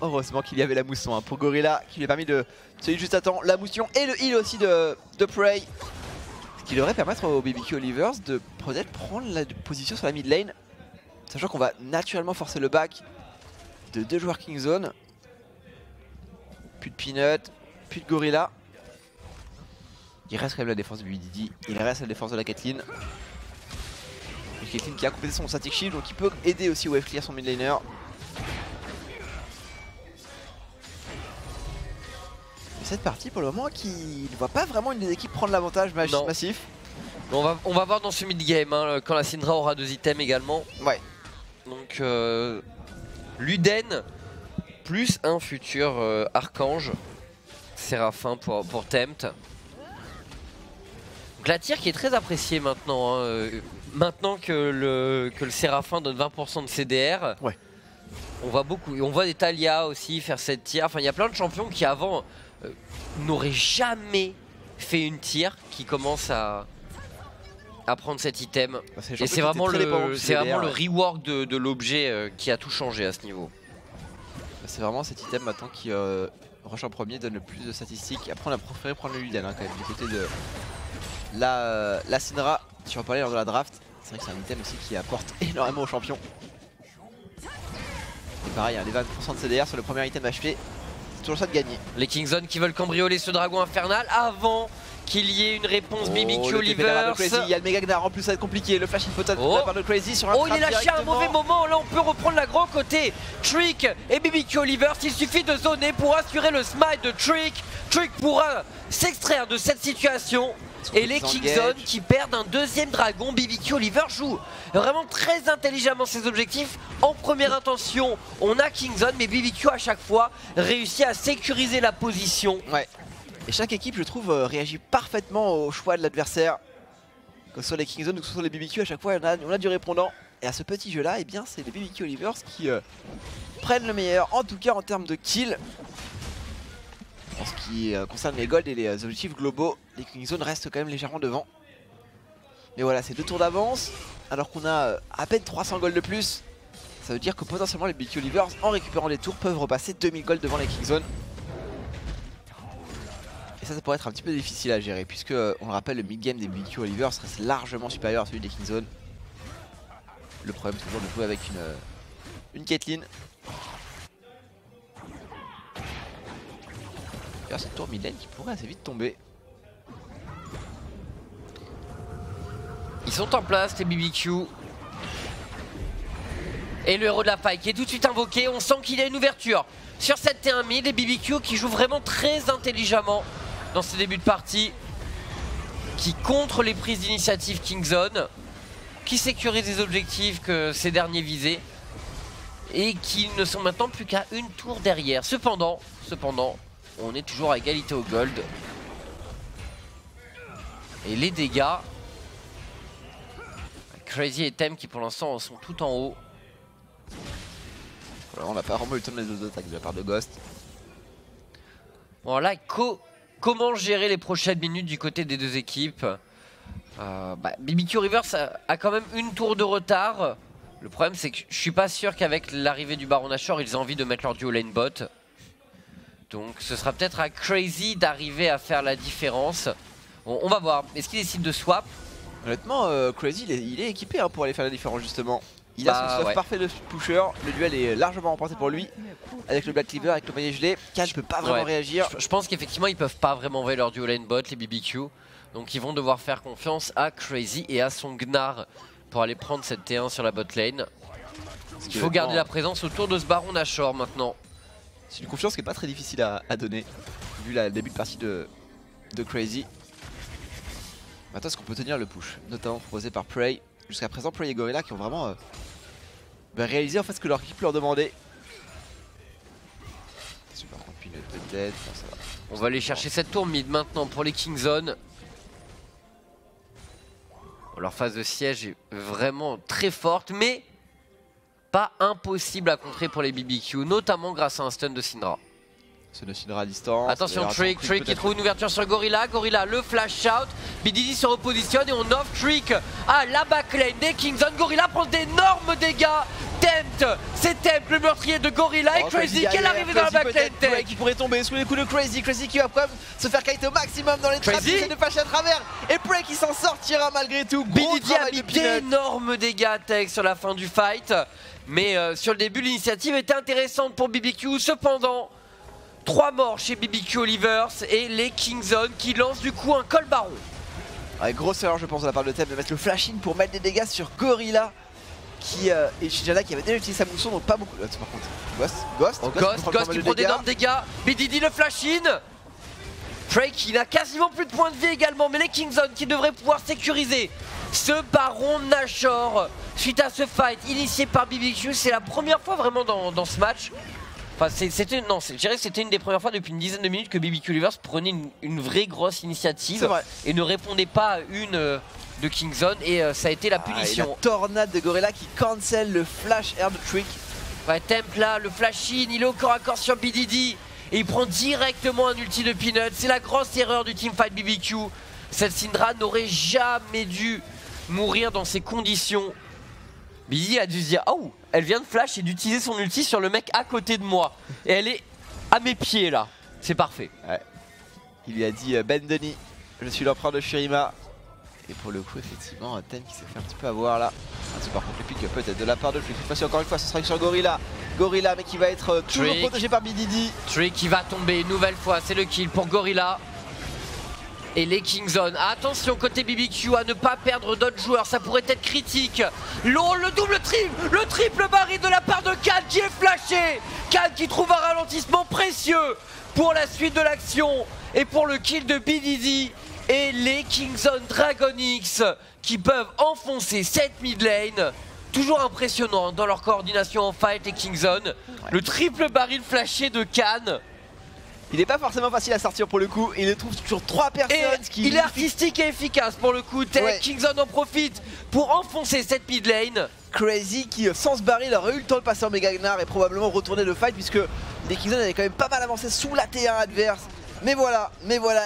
Speaker 2: Heureusement qu'il y avait la mousson pour Gorilla qui lui a permis de celui juste à temps, la mousson et le heal aussi de Prey. Ce qui devrait permettre aux BBQ Olivers de peut-être prendre la position sur la mid lane. Sachant qu'on va naturellement forcer le back de deux joueurs Kingzone. Plus de Peanut, plus de Gorilla. Il reste quand même la défense de BDD, il reste la défense de la Kathleen. Une Kathleen qui a complété son static shield donc il peut aider aussi wave clear son mid laner. Cette partie pour le moment qui ne voit pas vraiment une des équipes prendre l'avantage massif.
Speaker 1: On va voir dans ce mid game hein, quand la Syndra aura 2 items également.
Speaker 2: Ouais.
Speaker 1: Donc Luden plus un futur archange Séraphin pour Tempt. Donc la tire qui est très appréciée maintenant. Hein, maintenant que le Séraphin donne 20% de CDR.
Speaker 2: Ouais.
Speaker 1: On voit beaucoup. On voit des Talia aussi faire cette tire. Enfin il y a plein de champions qui avant n'auraient jamais fait une tire qui commence à prendre cet item. Et c'est vraiment le rework de l'objet qui a tout changé à ce niveau.
Speaker 2: C'est vraiment cet item maintenant qui rush en premier, donne le plus de statistiques. Après on a préféré prendre le Luden hein, quand même du côté de la Syndra. Tu en parlais lors de la draft. C'est vrai que c'est un item aussi qui apporte énormément aux champions. Et pareil, hein, les 20% de CDR sur le premier item HP, c'est toujours ça de gagner.
Speaker 1: Les Kingzone qui veulent cambrioler ce dragon infernal avant qu'il y ait une réponse BBQ Oliver.
Speaker 2: Il y a le méga Gnar en plus, ça va être compliqué. Le flash photon de la part de Crazy sur un
Speaker 1: il est lâché à un mauvais moment. Là, on peut reprendre l'aggro côté Trick et BBQ Oliver. Il suffit de zoner pour assurer le smite de Trick. Trick pourra s'extraire de cette situation. Et les Kingzone qui perdent un deuxième dragon. BBQ Oliver joue vraiment très intelligemment ses objectifs. En première intention, on a Kingzone, mais BBQ à chaque fois réussit à sécuriser la position.
Speaker 2: Ouais. Et chaque équipe, je trouve, réagit parfaitement au choix de l'adversaire. Que ce soit les Kingzone ou que ce soit les BBQ, à chaque fois on a du répondant. Et à ce petit jeu là, eh bien c'est les BBQ Olivers qui prennent le meilleur, en tout cas en termes de kills. En ce qui concerne les golds et les objectifs globaux, les Kingzone restent quand même légèrement devant. Mais voilà, c'est 2 tours d'avance, alors qu'on a à peine 300 golds de plus. Ça veut dire que potentiellement les BBQ Olivers, en récupérant des tours, peuvent repasser 2000 golds devant les Kingzone. Et ça pourrait être un petit peu difficile à gérer, puisque on le rappelle, le mid-game des BBQ Olivers reste largement supérieur à celui des Kingzone. Le problème c'est toujours de jouer avec une Caitlyn. D'ailleurs cette tour mid-lane qui pourrait assez vite tomber.
Speaker 1: Ils sont en place les BBQ. Et le héros de la faille qui est tout de suite invoqué. On sent qu'il y a une ouverture sur cette T1 mid. Les BBQ qui jouent vraiment très intelligemment dans ce début de partie, qui contre les prises d'initiative Kingzone, qui sécurisent les objectifs que ces derniers visaient et qui ne sont maintenant plus qu'à une tour derrière. Cependant, on est toujours à égalité au gold. Et les dégâts, Crazy et Tem qui pour l'instant sont tout en haut.
Speaker 2: Voilà, on n'a pas vraiment eu le temps de les deux attaques de la part de Ghost.
Speaker 1: Bon là, comment gérer les prochaines minutes du côté des deux équipes? BBQ Rivers a quand même une tour de retard. Le problème c'est que je suis pas sûr qu'avec l'arrivée du Baron Nashor ils aient envie de mettre leur duo lane bot. Donc ce sera peut-être à Crazy d'arriver à faire la différence. Bon, on va voir. Est-ce qu'il décide de swap?
Speaker 2: Honnêtement, Crazy il est équipé hein, pour aller faire la différence justement. Il a son stuff parfait de pusher, le duel est largement remporté pour lui. Avec le Black Cleaver, avec le panier gelé, Cal ne peut pas vraiment réagir.
Speaker 1: Je pense qu'effectivement ils peuvent pas vraiment envoyer leur duo lane bot, les BBQ. Donc ils vont devoir faire confiance à Crazy et à son Gnar pour aller prendre cette T1 sur la bot lane. Il faut garder la présence autour de ce Baron Nashor maintenant.
Speaker 2: C'est une confiance qui est pas très difficile à donner, vu le début de partie de Crazy. Maintenant est-ce qu'on peut tenir le push, notamment proposé par Prey. Jusqu'à présent Prey et Gorilla qui ont vraiment réalisé en fait ce que leur équipe leur demandait. Super contre peut-être, ça va.
Speaker 1: On va aller chercher cette tour mid maintenant pour les Kingzone. Leur phase de siège est vraiment très forte, mais pas impossible à contrer pour les BBQ, notamment grâce à un stun de Syndra.
Speaker 2: C'est de Syndra à distance.
Speaker 1: Attention, Trick qui trouve une ouverture sur Gorilla. Gorilla le flash out. BDD se repositionne et on offre Trick à la backlane des Kingzone. Gorilla prend d'énormes dégâts. Tempt, c'est Tempt le meurtrier de Gorilla et Crazy qui est arrivé dans la backlane.
Speaker 2: Qui pourrait tomber sous les coups de Crazy. Crazy qui va quand même se faire kite au maximum dans les trappes. Il essaie de passer à travers. Et Prey qui s'en sortira malgré tout.
Speaker 1: BDD a mis d'énormes dégâts à Tech sur la fin du fight. Mais sur le début, l'initiative était intéressante pour BBQ. Cependant, 3 morts chez BBQ Olivers et les Kingzone qui lancent du coup un call baron.
Speaker 2: Ouais, grosse erreur je pense de la part de Tem de mettre le flash in pour mettre des dégâts sur Gorilla qui et Shinjana qui avait déjà utilisé sa mousson donc pas beaucoup. Par contre Ghost
Speaker 1: qui prend d'énormes dégâts. BDD le flash in. Prey qui n'a quasiment plus de points de vie également, mais les Kingzone qui devraient pouvoir sécuriser ce Baron Nashor suite à ce fight initié par BBQ. C'est la première fois vraiment dans ce match. Enfin, c'était une des premières fois depuis une dizaine de minutes que BBQ Olivers prenait une vraie grosse initiative et ne répondait pas à une de Kingzone et ça a été la punition.
Speaker 2: Et la tornade de Gorilla qui cancel le flash air de Trick.
Speaker 1: Ouais, Temp là, le flash in, il est au corps à corps sur BDD et il prend directement un ulti de Peanut. C'est la grosse erreur du teamfight BBQ. Cette Syndra n'aurait jamais dû mourir dans ces conditions. BDD a dû se dire oh, elle vient de flash et d'utiliser son ulti sur le mec à côté de moi. Et elle est à mes pieds là. C'est parfait. Ouais.
Speaker 2: Il lui a dit Ben Denis, je suis l'empereur de Shurima. Et pour le coup, effectivement, Tem qui s'est fait un petit peu avoir là. C'est par contre le pick peut-être de la part de Flick. Cette fois-ci, encore une fois, ce sera sur Gorilla Gorilla mais qui va être toujours
Speaker 1: Trick.
Speaker 2: protégé par BDD.
Speaker 1: Trick qui va tomber une nouvelle fois, c'est le kill pour Gorilla. Et les Kingzone, attention côté BBQ à ne pas perdre d'autres joueurs, ça pourrait être critique. Le double le triple baril de la part de Khan qui est flashé. Khan qui trouve un ralentissement précieux pour la suite de l'action et pour le kill de BDD. Et les Kingzone Dragon X qui peuvent enfoncer cette mid lane. Toujours impressionnant dans leur coordination en fight les Kingzone. Le triple baril flashé de Khan.
Speaker 2: Il n'est pas forcément facile à sortir pour le coup, il trouve toujours 3 personnes.
Speaker 1: Et il est artistique et efficace pour le coup.
Speaker 2: Ouais.
Speaker 1: Kingzone en profite pour enfoncer cette mid lane.
Speaker 2: Crazy qui sans ce baril aurait eu le temps de passer en Mega Gnar et probablement retourner le fight puisque les Kingzone avaient quand même pas mal avancé sous la T1 adverse. Mais voilà,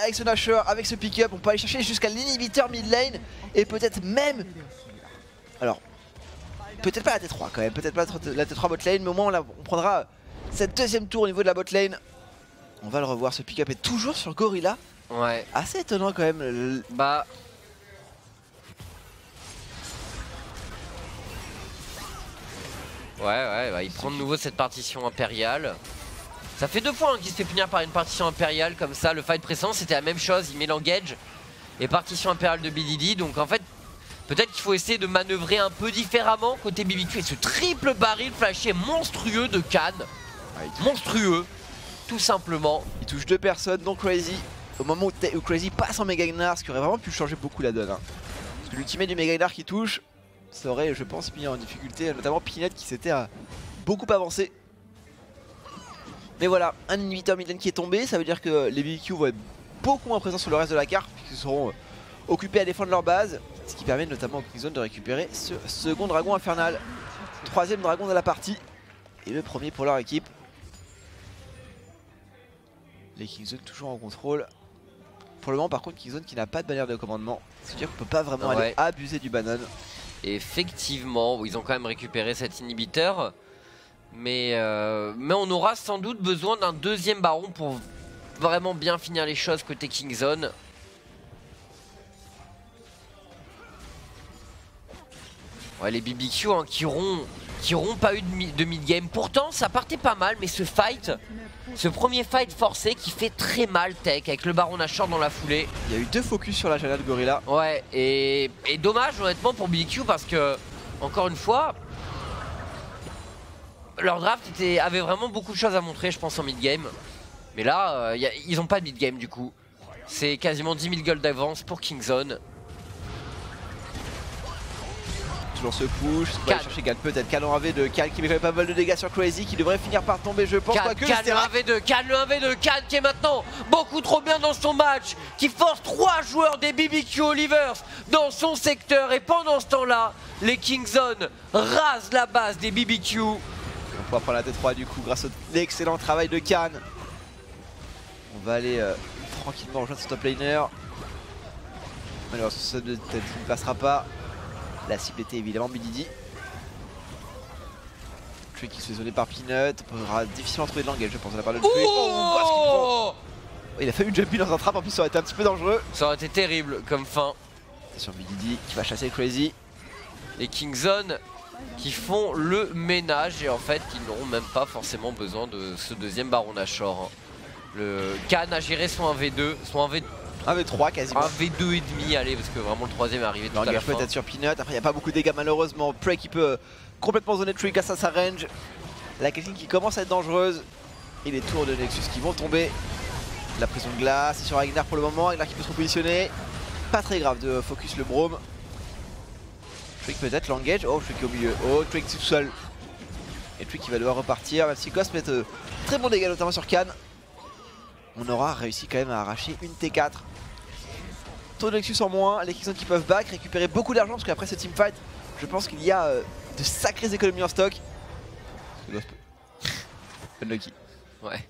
Speaker 2: avec ce Nashor, avec ce pick-up, on peut aller chercher jusqu'à l'inhibiteur mid lane et peut-être même... Alors, peut-être pas la T3 quand même, peut-être pas la T3 bot lane, mais au moins on prendra cette deuxième tour au niveau de la bot lane. On va le revoir, ce pick-up est toujours sur Gorilla.
Speaker 1: Ouais.
Speaker 2: Assez étonnant quand même.
Speaker 1: Bah... Ouais, il prend de nouveau cette partition impériale. Ça fait 2 fois qu'il se fait punir par une partition impériale comme ça. Le fight précédent c'était la même chose, il met l'engage et partition impériale de BDD. Donc en fait, peut-être qu'il faut essayer de manœuvrer un peu différemment côté BBQ. Et ce triple baril flashé monstrueux de Khan. Monstrueux, tout simplement.
Speaker 2: Il touche 2 personnes, dont Crazy. Au moment où Crazy passe en Mega Gnar, ce qui aurait vraiment pu changer beaucoup la donne. Hein. Parce que l'ultimate du Mega Gnar qui touche, ça aurait, je pense, mis en difficulté, notamment Pinette qui s'était beaucoup avancé. Mais voilà, un inhibiteur mid lane qui est tombé, ça veut dire que les BBQ vont être beaucoup moins présents sur le reste de la carte, puisqu'ils seront occupés à défendre leur base, ce qui permet notamment aux Kingzone de récupérer ce second dragon infernal. 3ème dragon de la partie, et le premier pour leur équipe. Les Kingzone toujours en contrôle. Pour le moment par contre Kingzone qui n'a pas de bannière de commandement, c'est-à-dire qu'on peut pas vraiment aller abuser du Banon.
Speaker 1: Et effectivement, ils ont quand même récupéré cet inhibiteur. Mais on aura sans doute besoin d'un deuxième baron pour vraiment bien finir les choses côté Kingzone. Ouais, les BBQ hein, qui auront pas eu de mid-game. Pourtant ça partait pas mal, mais ce fight, ce premier fight forcé qui fait très mal Tech avec le baron Nashor dans la foulée.
Speaker 2: Il y a eu 2 focus sur la Jana de Gorilla.
Speaker 1: Ouais, et dommage honnêtement pour BBQ parce que, encore une fois, leur draft avait vraiment beaucoup de choses à montrer je pense en mid-game. Mais là, ils ont pas de mid-game du coup. C'est quasiment 10 000 gold d'avance pour Kingzone.
Speaker 2: Toujours ce push, on va aller chercher Khan peut-être. Khan en AV de Khan qui met quand même pas mal de dégâts sur Crazy qui devrait finir par tomber je pense. Pas que
Speaker 1: Khan le 1v2, Khan qui est maintenant beaucoup trop bien dans son match, qui force 3 joueurs des BBQ Olivers dans son secteur. Et pendant ce temps là, les Kingzone rasent la base des BBQ.
Speaker 2: On pourra prendre la T3 du coup grâce à l'excellent travail de Khan. On va aller tranquillement rejoindre ce top laner. Malheureusement ce sub de tête ne passera pas. La cible était évidemment BDD. Trick qui se fait zoner par Peanut. On pourra difficilement trouver de l'engage je pense de la part de Trick.
Speaker 1: Oh,
Speaker 2: il a fallu jumper dans un trap, en plus ça aurait été un petit peu dangereux.
Speaker 1: ça aurait été terrible comme fin.
Speaker 2: Sur BDD qui va chasser Crazy.
Speaker 1: Les Kingzone qui font le ménage et en fait ils n'auront même pas forcément besoin de ce deuxième baron Nashor. Le Khan a géré son 1v2, son
Speaker 2: 1v3 quasiment.
Speaker 1: 1v2 et demi, allez parce que vraiment le troisième est arrivé tout à la
Speaker 2: L'engage
Speaker 1: fin.
Speaker 2: peut-être sur Peanut, après il n'y a pas beaucoup de dégâts malheureusement. Prey qui peut complètement zoner Trick grâce à sa range. La Caitlyn qui commence à être dangereuse. Et les tours de Nexus qui vont tomber. La prison de glace sur Ragnar pour le moment, Ragnar qui peut se repositionner. Pas très grave de focus le Brome. Trick peut-être l'engage, oh Trick au milieu, oh Trick tout seul. Et Trick qui va devoir repartir, même si Cosp met très bon dégâts notamment sur Khan. On aura réussi quand même à arracher une T4. Tour de Nexus en moins, les Kingzone qui peuvent back, récupérer beaucoup d'argent parce qu'après ce teamfight, je pense qu'il y a de sacrées économies en stock. Unlucky.
Speaker 1: Ouais.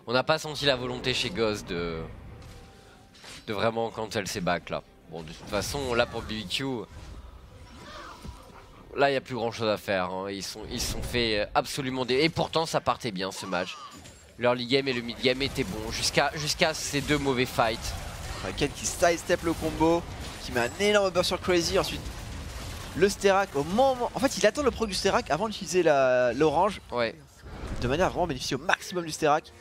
Speaker 1: On n'a pas senti la volonté chez Ghost de vraiment cancel ses backs là. Bon de toute façon là pour BBQ, là il n'y a plus grand chose à faire. Hein. Ils sont fait absolument des... Et pourtant ça partait bien ce match. L'early game et le mid game étaient bons jusqu'à ces 2 mauvais fights.
Speaker 2: Ken qui sidestep le combo, qui met un énorme burst sur Crazy, ensuite le Sterak au moment. En fait, il attend le proc du Sterak avant d'utiliser l'orange.
Speaker 1: Ouais.
Speaker 2: De manière à vraiment bénéficier au maximum du Sterak.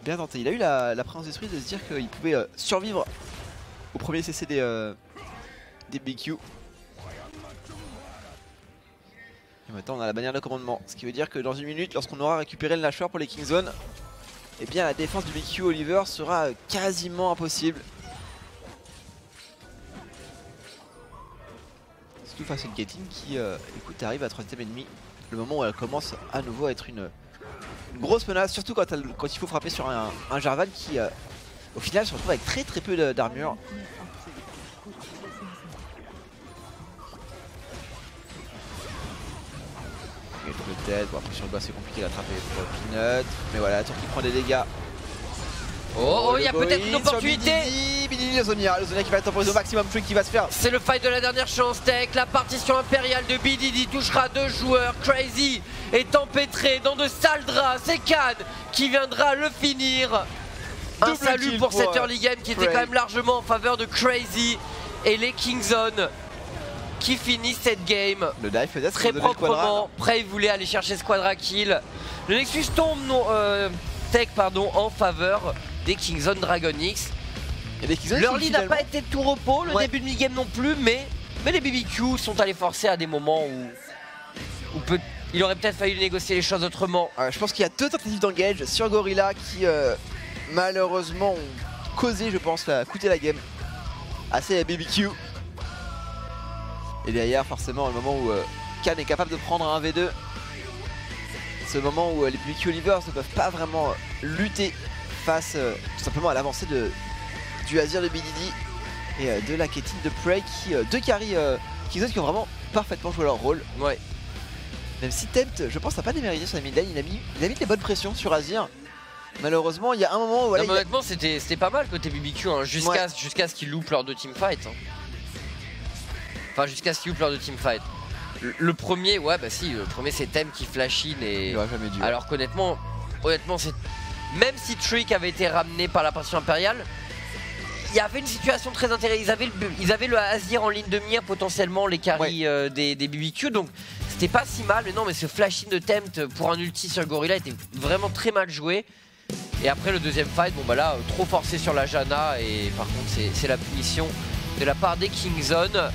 Speaker 2: Bien tenté. Il a eu la présence d'esprit de se dire qu'il pouvait survivre au premier CC des BQ. Et maintenant on a la bannière de commandement. Ce qui veut dire que dans une minute, lorsqu'on aura récupéré le lâcheur pour les Kingzone, eh bien la défense du BQ Oliver sera quasiment impossible. Surtout face à une Caitlyn qui écoute, arrive à 3ème ennemi. Le moment où elle commence à nouveau à être une grosse menace, surtout quand il faut frapper sur un Jarvan qui au final se retrouve avec très peu d'armure. Peut-être, bon après sur le bas c'est compliqué d'attraper pour Peanut, mais voilà, la tour qui prend des dégâts.
Speaker 1: Oh, il y a peut-être une opportunité.
Speaker 2: Bidini, le Zonia qui va temporiser au maximum, Trick qui va se faire.
Speaker 1: C'est le fight de la dernière chance, Tech. La partition impériale de Bididi touchera 2 joueurs. Crazy est empêtré dans de sales draps. C'est Cad qui viendra le finir. Un salut pour cette early game qui était quand même largement en faveur de Crazy et les Kingzone qui finissent cette game
Speaker 2: le dive peut-être
Speaker 1: très proprement. Prey voulait aller chercher Squadra kill. Le Nexus tombe Tech en faveur des Kingzone Dragon X. Leur lead n'a pas été de tout repos, le début de mid-game non plus, mais les BBQ sont allés forcer à des moments où il aurait peut-être fallu négocier les choses autrement.
Speaker 2: Je pense qu'il y a 2 tentatives d'engage sur Gorilla qui malheureusement ont causé, je pense, coûté la game assez à BBQ. Et derrière, forcément, le moment où Khan est capable de prendre un 1v2, ce moment où les BBQ Olivers ne peuvent pas vraiment lutter face tout simplement à l'avancée du Azir de Bididi et de la Caitlyn de Prey qui deux carry qui ont vraiment parfaitement joué leur rôle.
Speaker 1: Ouais.
Speaker 2: Même si Tempt, je pense, n'a pas démérité sur la mid lane, il a mis les bonnes pressions sur Azir. Malheureusement, il y a un moment où voilà,
Speaker 1: honnêtement, c'était pas mal côté BBQ hein, jusqu'à ce qu'ils loupent lors de teamfight. Hein. Enfin, jusqu'à ce qu'ils loupent lors de teamfight. Le premier, ouais, bah si, le premier c'est Tempt qui flash in et.
Speaker 2: Il aurait jamais dû.
Speaker 1: Alors qu'honnêtement, c'est. Même si Trick avait été ramené par la partition impériale, il y avait une situation très intéressante. Ils avaient le Azir en ligne de mire, potentiellement les carries des BBQ, donc c'était pas si mal. Mais non, mais ce flash in de Tempt pour un ulti sur Gorilla était vraiment très mal joué. Et après le deuxième fight, bon bah là, trop forcé sur la Janna et par contre c'est la punition de la part des Kingzone.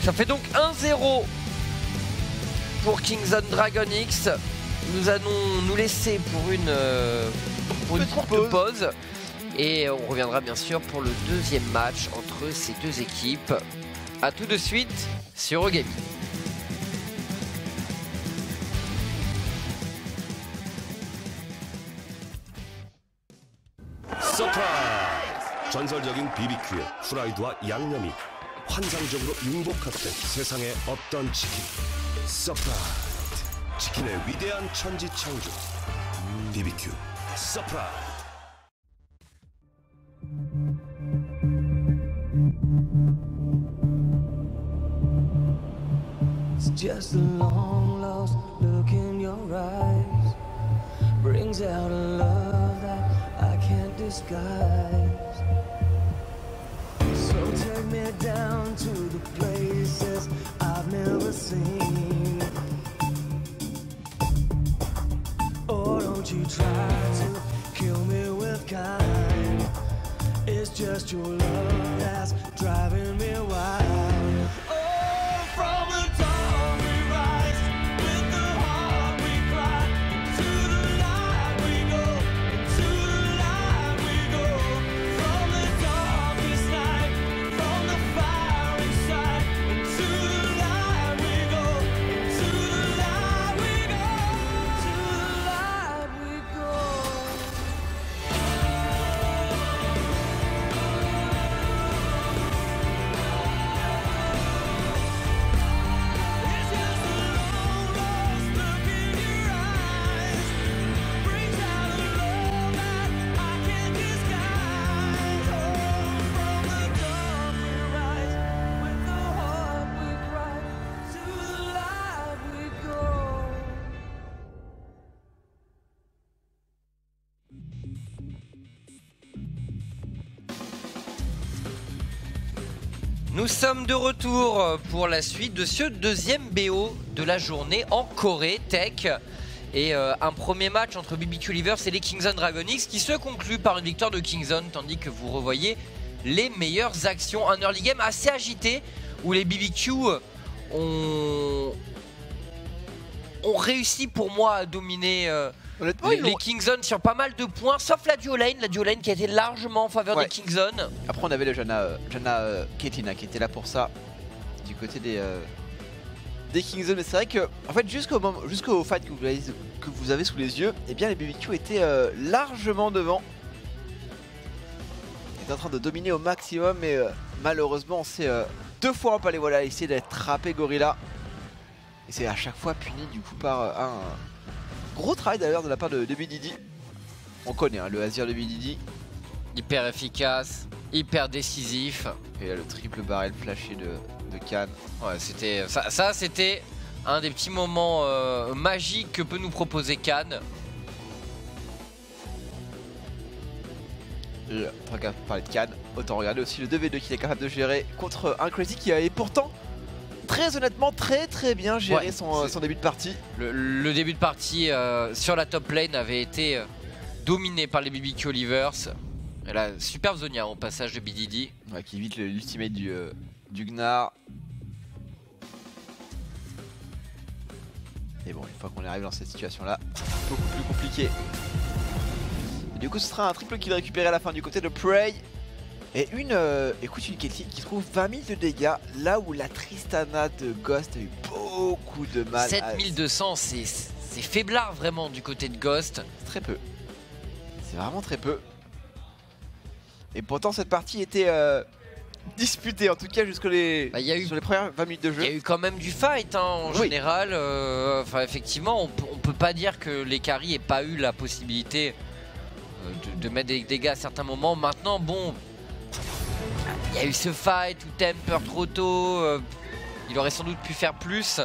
Speaker 1: Ça fait donc 1-0 pour Kingzone Dragon X. Nous allons nous laisser pour une courte pause. Et on reviendra bien sûr pour le deuxième match entre ces deux équipes. A tout de suite sur Eurogaming.
Speaker 3: 서프라이즈! 전설적인 BBQ의 프라이드와 양념이 환상적으로 융복합된 세상의 어떤 치킨. 서프라이즈! 치킨의 위대한 천지창조. BBQ 서프라이즈!
Speaker 4: It's just a long lost look in your eyes, brings out a love that I can't disguise. So take me down to the places I've never seen. Oh, don't you try to kill me with kind. It's just your love that's driving me wild. Oh, from the dawn we rise, with the heart we cry, into the light we go, into the light we go. From the darkest night, from the fire inside, into the light we go, into the light we go, into the light we go.
Speaker 1: Nous sommes de retour pour la suite de ce deuxième BO de la journée en Corée Tech. Et un premier match entre BBQ Livers et les Kingzone Dragon X qui se conclut par une victoire de Kingzone, tandis que vous revoyez les meilleures actions. Un early game assez agité où les BBQ ont réussi pour moi à dominer les Kingzone sur pas mal de points, sauf la duo lane qui a été largement en faveur des Kingzone.
Speaker 2: Après on avait le Janna Ketina qui était là pour ça du côté des Kingzone, mais c'est vrai que en fait jusqu'au fight que vous avez sous les yeux, eh bien les BBQ étaient largement devant. Ils étaient en train de dominer au maximum, mais malheureusement on s'est deux fois empalé, voilà, essayer d'attraper Gorilla. Et c'est à chaque fois puni du coup par un gros travail d'ailleurs de la part de BDD. On connaît hein, le Azir de BDD.
Speaker 1: Hyper efficace, hyper décisif.
Speaker 2: Et là le triple barrel flashé de Khan.
Speaker 1: Ouais, c'était ça c'était un des petits moments magiques que peut nous proposer Khan.
Speaker 2: Tant qu'à parler de Khan, autant regarder aussi le 2v2 qu'il est capable de gérer contre un Crazy qui avait pourtant très honnêtement très bien géré son début de partie.
Speaker 1: Le début de partie sur la top lane avait été dominé par les BBQ Livers. Et là, superbe Zonia au passage de BDD.
Speaker 2: Ouais, qui évite l'ultimate du Gnar. Et bon, une fois qu'on arrive dans cette situation là, beaucoup plus compliqué. Et du coup ce sera un triple kill récupéré à la fin du côté de Prey. Et une Caitlyn qui trouve 20 000 de dégâts là où la Tristana de Ghost a eu beaucoup de mal.
Speaker 1: 7200, c'est faiblard vraiment du côté de Ghost.
Speaker 2: C'est très peu. C'est vraiment très peu. Et pourtant cette partie était disputée, en tout cas jusqu'à sur les premières 20 minutes de jeu.
Speaker 1: Il y a eu quand même du fight hein, en général. Enfin effectivement, on peut pas dire que les carries aient pas eu la possibilité de mettre des dégâts à certains moments. Maintenant bon, il y a eu ce fight où Temper trop tôt. Il aurait sans doute pu faire plus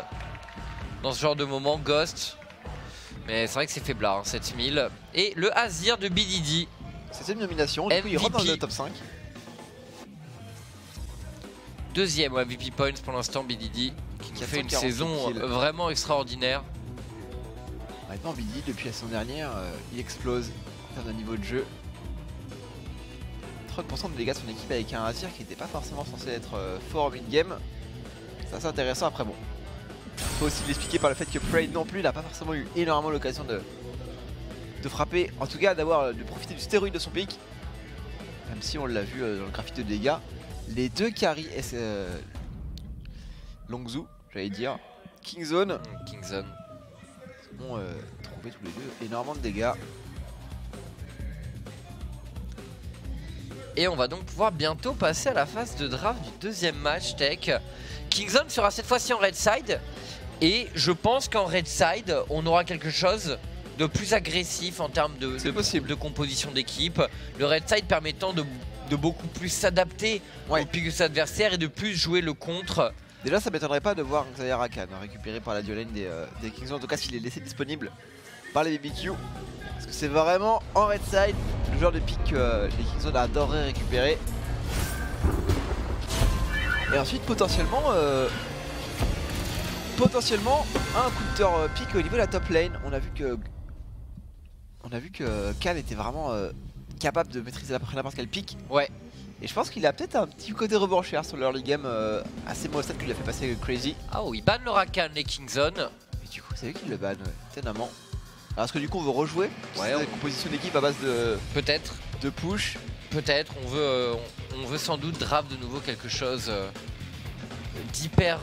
Speaker 1: dans ce genre de moment, Ghost. Mais c'est vrai que c'est faiblard, hein, 7000. Et le Azir de BDD.
Speaker 2: C'est une nomination, du coup il rentre dans le top 5.
Speaker 1: Deuxième MVP points pour l'instant, BDD, qui a fait une saison vraiment extraordinaire.
Speaker 2: Maintenant BDD depuis la saison dernière, il explose en termes de niveau de jeu. 30% de dégâts de son équipe avec un Azir qui n'était pas forcément censé être fort en mid-game. C'est assez intéressant. Après bon, faut aussi l'expliquer par le fait que Prey non plus n'a pas forcément eu énormément l'occasion de frapper, en tout cas de profiter du stéroïde de son pic. Même si on l'a vu dans le graphique de dégâts, les deux carries Longzhu, j'allais dire, Kingzone ont trouvé tous les deux énormément de dégâts.
Speaker 1: Et on va donc pouvoir bientôt passer à la phase de draft du deuxième match Tech. Kingzone sera cette fois-ci en red side. Et je pense qu'en red side, on aura quelque chose de plus agressif en termes de composition d'équipe. Le red side permettant de beaucoup plus s'adapter au pick de ses adversaires et de plus jouer le contre.
Speaker 2: Déjà ça m'étonnerait pas de voir Xayah Rakan récupéré par la duo lane des Kingzone, en tout cas s'il est laissé disponible par les BBQ. Parce que c'est vraiment en red side le genre de pick que les Kingzone adoreraient récupérer. Et ensuite potentiellement un counter pick au niveau de la top lane. On a vu que Khan était vraiment capable de maîtriser à peu près n'importe quel pick.
Speaker 1: Ouais.
Speaker 2: Et je pense qu'il a peut-être un petit côté revanchard sur l'early game assez molestat qu'il a fait passer Crazy.
Speaker 1: Ah oui, il banne le Rakan les Kingzone.
Speaker 2: Et du coup c'est lui qui le banne, étonnamment. Alors est-ce que du coup on veut rejouer une composition d'équipe à base de...
Speaker 1: Peut-être.
Speaker 2: De push.
Speaker 1: Peut-être, on veut sans doute draft de nouveau quelque chose d'hyper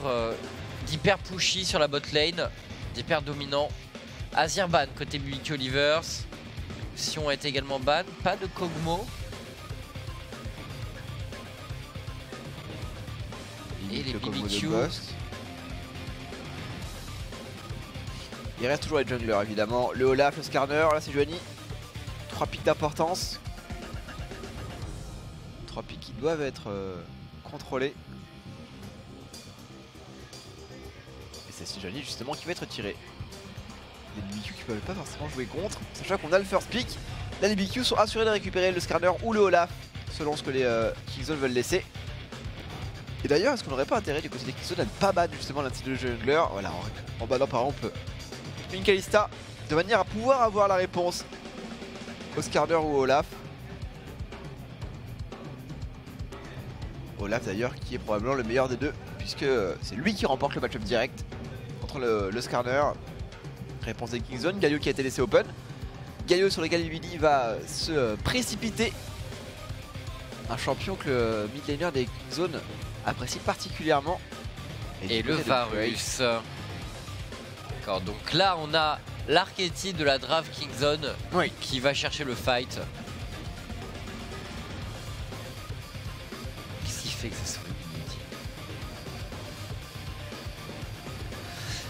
Speaker 1: pushy sur la bot lane, d'hyper dominant. Azir ban côté BBQ Livers. Sion a été également ban, pas de Kog'Maw. Et les BBQ.
Speaker 2: Il reste toujours les junglers évidemment. Le Olaf, le Skarner, là c'est Joanie. 3 pics d'importance. 3 pics qui doivent être contrôlés. Et c'est Sejuani justement qui va être tiré. Les BBQ qui peuvent pas forcément jouer contre, sachant qu'on a le first pick. Là les BBQ sont assurés de récupérer le Skarner ou le Olaf selon ce que les Kingzone veulent laisser. Et d'ailleurs, est-ce qu'on n'aurait pas intérêt du côté des Kingzone à ne pas ban justement l'un de jungler? Voilà, en bannant par exemple une Kalista, de manière à pouvoir avoir la réponse au Skarner ou au Olaf. Olaf d'ailleurs qui est probablement le meilleur des deux, puisque c'est lui qui remporte le match-up direct contre le Skarner. Réponse des Kingzone, Galio qui a été laissé open. Galio sur lequel Willy va se précipiter. Un champion que le mid laner des Kingzone apprécie particulièrement.
Speaker 1: Et le Varus. D'accord, donc là on a l'archétype de la draft Kingzone qui va chercher le fight. Qu'est-ce qui fait que ça soit inutile?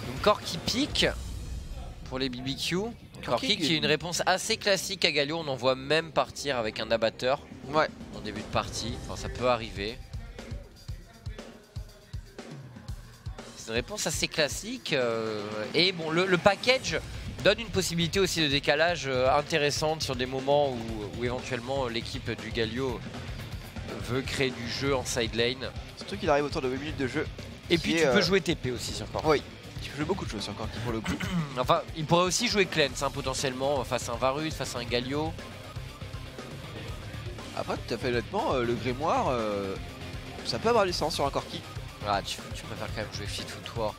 Speaker 1: Donc Corki pique pour les BBQ. Corki qui est une réponse assez classique à Galio, on en voit même partir avec un abatteur en début de partie, enfin ça peut arriver. C'est une réponse assez classique et bon le package donne une possibilité aussi de décalage intéressante sur des moments où éventuellement l'équipe du Galio veut créer du jeu en side lane.
Speaker 2: Surtout qu'il arrive autour de 8 minutes de jeu.
Speaker 1: Et puis tu peux jouer TP aussi sur Corki.
Speaker 2: Oui, tu peux jouer beaucoup de choses sur Corki pour le coup.
Speaker 1: Enfin, il pourrait aussi jouer Cleanse potentiellement face à un Varus, face à un Galio.
Speaker 2: Après, tout à fait honnêtement, le Grimoire, ça peut avoir du sens sur un Corki.
Speaker 1: Ah, tu préfères quand même jouer Fit Footwork.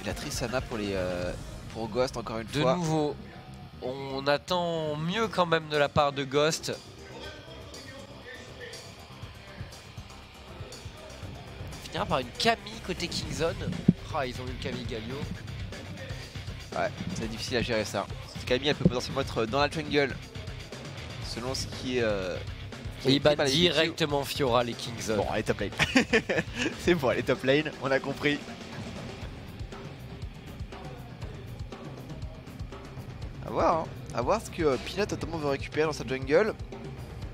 Speaker 2: Et la Tristana pour Ghost encore une
Speaker 1: fois.
Speaker 2: De
Speaker 1: nouveau, on attend mieux quand même de la part de Ghost. On finira par une Camille côté Kingzone. Ah, ils ont eu une Camille Galio.
Speaker 2: Ouais, c'est difficile à gérer ça. Camille, elle peut potentiellement être dans la jungle, selon ce qui est...
Speaker 1: et il bat directement Fiora les Kingzone.
Speaker 2: Bon, elle est top lane. C'est bon, elle est top lane, on a compris. À voir ce que Peanut notamment veut récupérer dans sa jungle.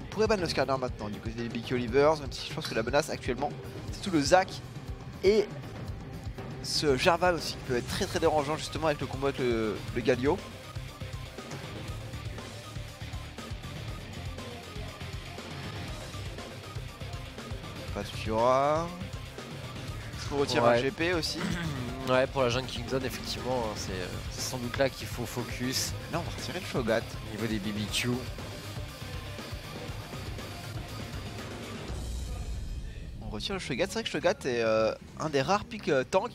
Speaker 2: On pourrait ban le Skarner maintenant du côté des Bicky Olivers, même si je pense que la menace actuellement c'est tout le Zac et ce Jarvan aussi qui peut être très dérangeant justement avec le combo avec le Galio. Pas de Fiora. Il faut retirer un GP aussi.
Speaker 1: Ouais, pour la jungle Kingzone, effectivement, c'est sans doute là qu'il faut focus.
Speaker 2: Là, on va retirer le Shogat
Speaker 1: au niveau des BBQ.
Speaker 2: On retire le Shogat. C'est vrai que Shogat est un des rares picks tank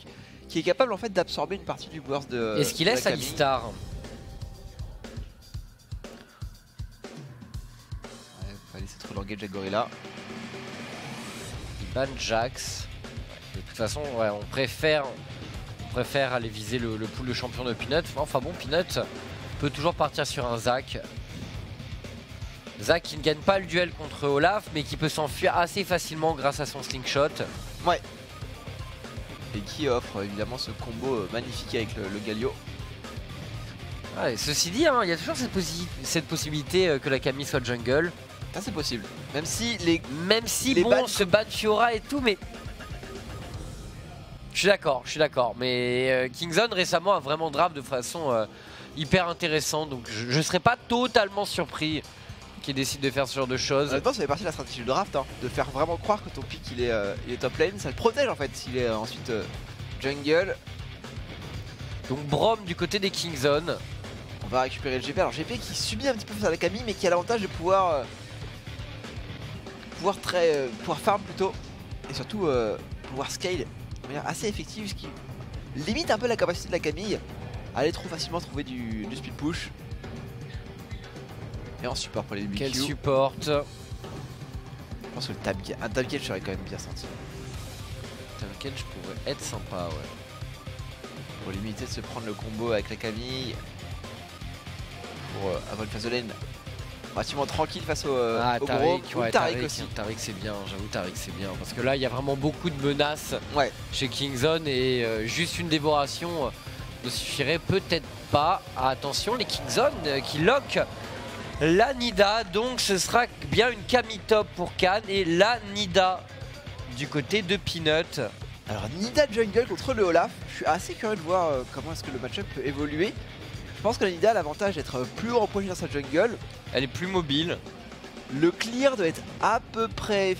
Speaker 2: qui est capable en fait d'absorber une partie du burst de.
Speaker 1: Est-ce qu'il laisse Alistar?
Speaker 2: Ouais, va laisser trop l'engage avec Gorilla.
Speaker 1: Il ban Jax. De toute façon, ouais, on préfère aller viser le pool de champion de Peanut. Enfin bon, Peanut peut toujours partir sur un Zac. Zac qui ne gagne pas le duel contre Olaf, mais qui peut s'enfuir assez facilement grâce à son slingshot.
Speaker 2: Ouais. Et qui offre évidemment ce combo magnifique avec le Galio.
Speaker 1: Ouais, ceci dit, hein, il y a toujours cette possibilité que la Camille soit jungle.
Speaker 2: Ça c'est possible. Même si
Speaker 1: bon, se bat Fiora et tout, mais... Je suis d'accord, mais Kingzone récemment a vraiment draft de façon hyper intéressante, donc je serais pas totalement surpris qu'il décide de faire ce genre de choses.
Speaker 2: Honnêtement, ça fait partie de la stratégie du draft, hein, de faire vraiment croire que ton pick il est top lane, ça le protège en fait s'il est ensuite jungle.
Speaker 1: Donc Braum du côté des Kingzone.
Speaker 2: On va récupérer le GP, alors GP qui subit un petit peu face à la Camille, mais qui a l'avantage de pouvoir farm plutôt, et surtout pouvoir scale de manière assez effective, ce qui limite un peu la capacité de la Camille à aller trop facilement trouver du speed push. Et en support pour les BBQ.
Speaker 1: Quel support?
Speaker 2: Je pense que un tabcage serait quand même bien senti.
Speaker 1: Tabcage pourrait être sympa, ouais.
Speaker 2: Pour limiter de se prendre le combo avec la Camille. Pour avoir une phase de lane relativement tranquille face au
Speaker 1: Taric,
Speaker 2: gros.
Speaker 1: ouais,
Speaker 2: Taric aussi.
Speaker 1: Taric c'est bien, j'avoue Taric c'est bien. Parce que là il y a vraiment beaucoup de menaces chez Kingzone et juste une dévoration ne suffirait peut-être pas. Attention les Kingzone qui lock la Nida, donc ce sera bien une Camille top pour Khan et la Nida du côté de Peanut.
Speaker 2: Alors Nida jungle contre le Olaf, je suis assez curieux de voir comment est-ce que le match-up peut évoluer. Je pense que la Nida a l'avantage d'être plus haut en projet dans sa jungle.
Speaker 1: Elle est plus mobile.
Speaker 2: Le clear doit être à peu près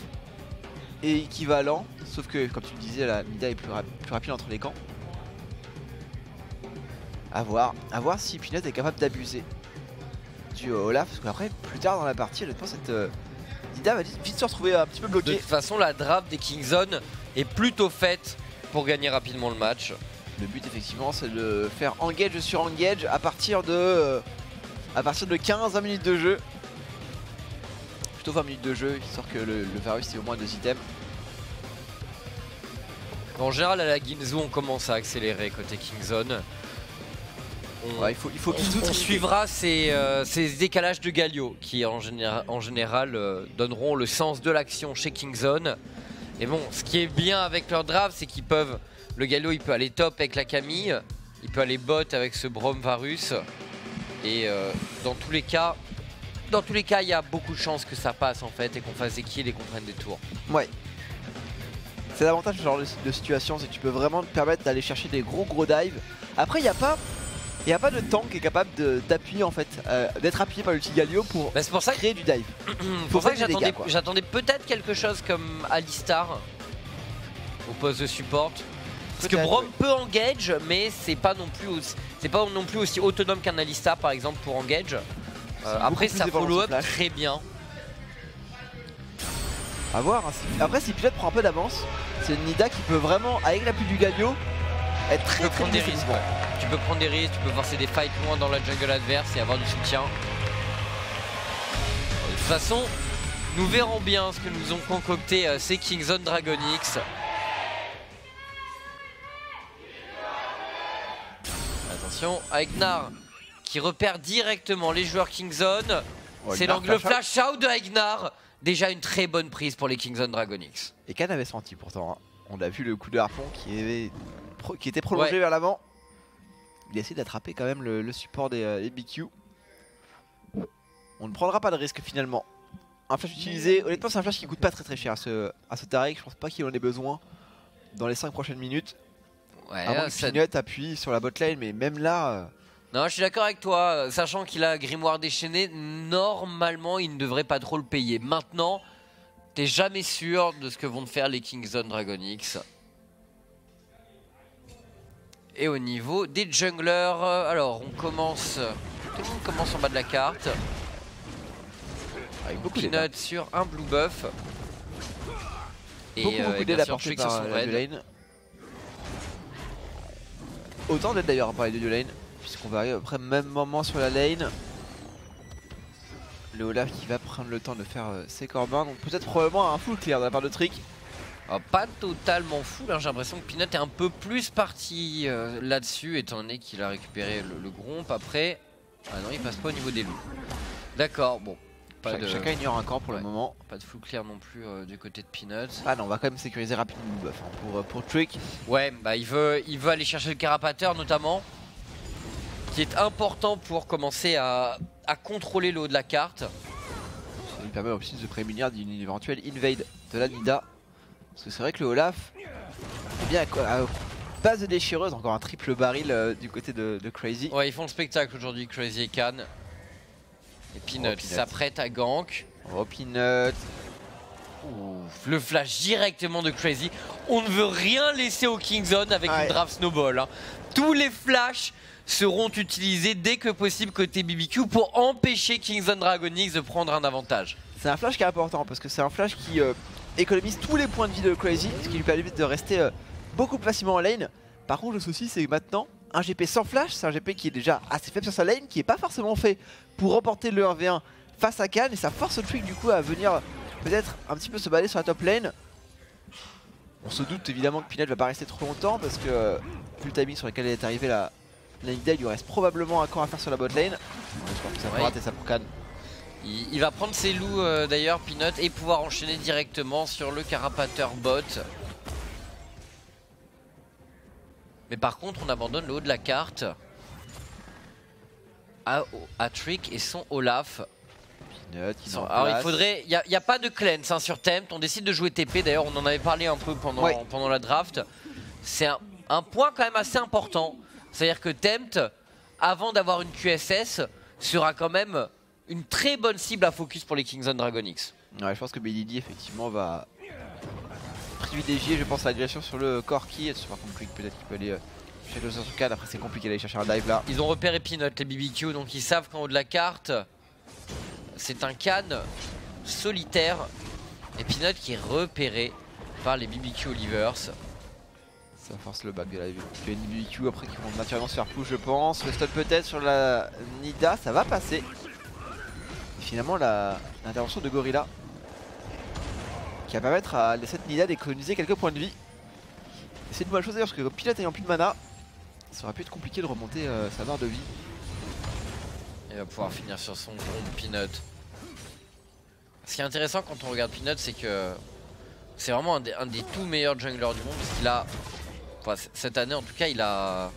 Speaker 2: équivalent, sauf que comme tu le disais, la Nida est plus rapide entre les camps. À voir si Peanut est capable d'abuser du Olaf, parce qu'après plus tard dans la partie, honnêtement cette Nida va vite se retrouver un petit peu
Speaker 1: De
Speaker 2: bloquée.
Speaker 1: toute façon, la draft des Kingzone est plutôt faite pour gagner rapidement le match.
Speaker 2: Le but effectivement c'est de faire engage sur engage à partir de 15-20 minutes de jeu. Plutôt 20 minutes de jeu, histoire que le Varus ait au moins 2 items.
Speaker 1: En général, à la Ginzu, on commence à accélérer côté Kingzone.
Speaker 2: Ouais, il faut qu'ils
Speaker 1: On suivra ces décalages de Galio qui en général donneront le sens de l'action chez Kingzone. Et bon, ce qui est bien avec leur draft, c'est qu'ils peuvent... Le Galio, il peut aller top avec la Camille, il peut aller bot avec ce Braum Varus. Et dans tous les cas, il y a beaucoup de chances que ça passe en fait et qu'on fasse des kills et qu'on prenne des tours.
Speaker 2: Ouais. C'est l'avantage de ce genre de situation, c'est que tu peux vraiment te permettre d'aller chercher des gros dives. Après, il n'y a pas de tank qui est capable d'appuyer en fait, d'être appuyé par l'ulti Galio pour
Speaker 1: Bah, c'est pour ça
Speaker 2: créer du dive.
Speaker 1: C'est pour ça que j'attendais peut-être quelque chose comme Alistar au poste de support. Parce que Braum peut engage, mais c'est pas non plus aussi autonome qu'un Alistar par exemple pour engage. Après ça follow up très bien.
Speaker 2: À voir. Hein. Après si Peanut prend un peu d'avance, c'est une Nida qui peut vraiment, avec l'appui du Galio, être très
Speaker 1: prendre des risques. Ouais. Tu peux prendre des risques, tu peux forcer des fights loin dans la jungle adverse et avoir du soutien. De toute façon, nous verrons bien ce que nous ont concocté ces Kingzone Dragon X. Attention, Aegnar qui repère directement les joueurs Kingzone. C'est l'angle flash out de Aegnar. Déjà une très bonne prise pour les Kingzone Dragon X.
Speaker 2: Et Khan avait senti pourtant. Hein. On a vu le coup de harpon qui était prolongé vers l'avant. Il a essayé d'attraper quand même le support des BQ. On ne prendra pas de risque finalement. Un flash utilisé, honnêtement c'est un flash qui coûte pas très cher à ce Taric. Je pense pas qu'il en ait besoin dans les 5 prochaines minutes.
Speaker 1: Ouais,
Speaker 2: avant que Peanut appuie sur la botlane, mais même là...
Speaker 1: Non, je suis d'accord avec toi, sachant qu'il a Grimoire déchaîné, normalement il ne devrait pas trop le payer. Maintenant, t'es jamais sûr de ce que vont faire les Kingzone Dragon X. Et au niveau des junglers, alors on commence... Tout le monde commence en bas de la carte.
Speaker 2: Avec beaucoup
Speaker 1: Peanut sur un blue buff.
Speaker 2: Et beaucoup d'aide apportée par la lane. Autant d'aide d'ailleurs à parler de lane, puisqu'on va arriver après même moment sur la lane. Le Olaf qui va prendre le temps de faire ses corbins, donc peut-être probablement un full clear de la part de Trick.
Speaker 1: Alors, pas totalement full, hein. J'ai l'impression que Peanut est un peu plus parti là-dessus, étant donné qu'il a récupéré le gromp après. Ah non, il passe pas au niveau des loups. D'accord, bon.
Speaker 2: Chacun ignore un camp pour le moment.
Speaker 1: Pas de full clear non plus du côté de Peanut.
Speaker 2: Ah non, on va quand même sécuriser rapidement le buff hein, pour Trick.
Speaker 1: Ouais, bah il veut aller chercher le carapateur notamment, qui est important pour commencer à contrôler le haut de la carte.
Speaker 2: Ça lui permet aussi de se prémunir d'une éventuelle invade de la Nida. Parce que c'est vrai que le Olaf est bien à base de déchireuse, encore un triple baril du côté de Crazy.
Speaker 1: Ouais, ils font le spectacle aujourd'hui, Crazy et Khan. Et Peanut s'apprête à gank.
Speaker 2: Oh Peanut.
Speaker 1: Ouf, le flash directement de Crazy. On ne veut rien laisser au Kingzone avec une draft snowball. Hein. Tous les flashs seront utilisés dès que possible côté BBQ pour empêcher Kingzone Dragon X de prendre un avantage.
Speaker 2: C'est un flash qui est important parce que c'est un flash qui économise tous les points de vie de Crazy, ce qui lui permet de rester beaucoup plus facilement en lane. Par contre le souci c'est que maintenant un GP sans flash, c'est un GP qui est déjà assez faible sur sa lane, qui est pas forcément fait pour remporter le 1v1 face à Khan, et ça force Trick du coup à venir peut-être un petit peu se balader sur la top lane. On se doute évidemment que Peanut va pas rester trop longtemps parce que vu le timing sur lequel elle est arrivée la Nida, il lui reste probablement un camp à faire sur la bot lane. J'espère que ça peut rater ça pour Khan.
Speaker 1: Il va prendre ses loups d'ailleurs Peanut et pouvoir enchaîner directement sur le carapateur bot. Mais par contre on abandonne le haut de la carte à Trick et son Olaf. Alors il faudrait, il n'y a pas de cleanse hein, sur Tempt, on décide de jouer TP, d'ailleurs on en avait parlé un peu pendant la draft. C'est un point quand même assez important, c'est à dire que Tempt, avant d'avoir une QSS, sera quand même une très bonne cible à focus pour les Kingzone Dragon X.
Speaker 2: Ouais, je pense que BDD effectivement va privilégier, je pense, l'agression sur le Corki. Par contre, Quick peut-être qu'il peut aller chercher le sur Can. Après, c'est compliqué d'aller chercher un dive là.
Speaker 1: Ils ont repéré Peanut, les BBQ, donc ils savent qu'en haut de la carte, c'est un Can solitaire. Et Peanut qui est repéré par les BBQ Olivers.
Speaker 2: Ça force le back de la BBQ après qui vont naturellement se faire push, je pense. Le stun peut-être sur la Nida, ça va passer. Et finalement, l'intervention de Gorilla qui va permettre à cette Nida d'économiser quelques points de vie. Et c'est une bonne chose d'ailleurs parce que Peanut ayant plus de mana, ça aurait pu être compliqué de remonter sa barre de vie.
Speaker 1: Il va pouvoir finir sur son groupe Peanut. Ce qui est intéressant quand on regarde Peanut, c'est que c'est vraiment un des tout meilleurs junglers du monde parce qu'il a, enfin, cette année en tout cas, il a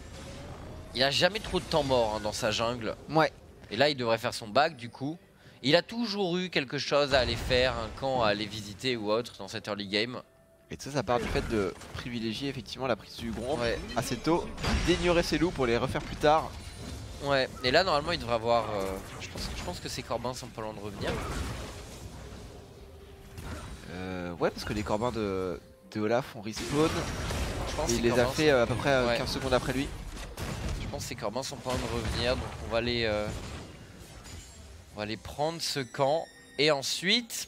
Speaker 1: jamais trop de temps mort hein, dans sa jungle.
Speaker 2: Ouais.
Speaker 1: Et là, il devrait faire son back du coup. Il a toujours eu quelque chose à aller faire, un camp à aller visiter ou autre dans cette early game.
Speaker 2: Et tout ça, ça part du fait de privilégier effectivement la prise du groupe assez tôt, d'ignorer ses loups pour les refaire plus tard.
Speaker 1: Ouais, et là normalement il devrait avoir. Je pense que ces Corbins sont pas loin de revenir.
Speaker 2: Ouais, parce que les Corbins de Olaf ont respawn.
Speaker 1: Je pense
Speaker 2: et il les a fait à peu près 15 secondes après lui.
Speaker 1: Je pense que ces Corbins sont pas loin de revenir, donc on va aller prendre ce camp. Et ensuite,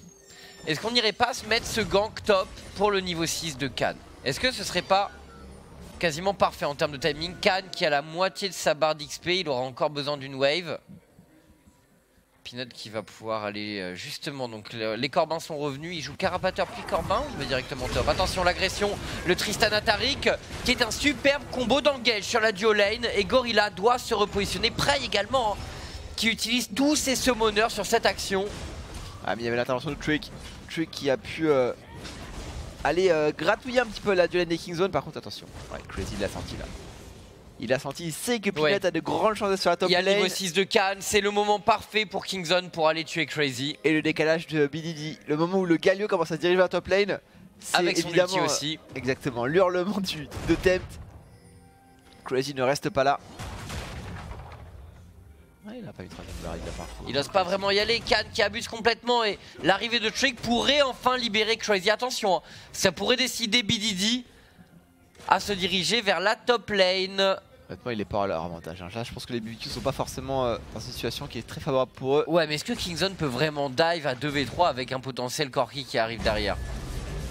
Speaker 1: est-ce qu'on n'irait pas se mettre ce gank top pour le niveau 6 de Can? Est-ce que ce serait pas quasiment parfait en termes de timing? Can qui a la moitié de sa barre d'XP, il aura encore besoin d'une wave. Peanut qui va pouvoir aller justement, donc les Corbins sont revenus, il joue Carapateur puis Corbin, on va directement top. Attention l'agression, le Tristan Atarik qui est un superbe combo d'engage sur la duo lane et Gorilla doit se repositionner. Prey également hein, qui utilise tous ses summoners sur cette action.
Speaker 2: Ah mais il y avait l'intervention de Trick qui a pu aller gratouiller un petit peu la duo lane des Kingzone. Par contre attention, Crazy l'a senti là. Il a senti, il sait que Peanut a de grandes chances sur la top lane.
Speaker 1: Il y a le niveau 6 de Can, c'est le moment parfait pour Kingzone pour aller tuer Crazy.
Speaker 2: Et le décalage de BDD, le moment où le Galio commence à se diriger vers la top lane, c'est
Speaker 1: avec son ulti aussi.
Speaker 2: Exactement, l'hurlement de Tempt. Crazy ne reste pas là. Ouais, il a pas eu de troisième barre,
Speaker 1: il n'ose pas vraiment y aller, Can qui abuse complètement et l'arrivée de Trick pourrait enfin libérer Crazy. Attention, ça pourrait décider BDD à se diriger vers la top lane.
Speaker 2: Honnêtement, il est pas à leur avantage. Là, je pense que les BBQ sont pas forcément dans une situation qui est très favorable pour eux.
Speaker 1: Ouais, mais est-ce que Kingzone peut vraiment dive à 2v3 avec un potentiel Corki qui arrive derrière?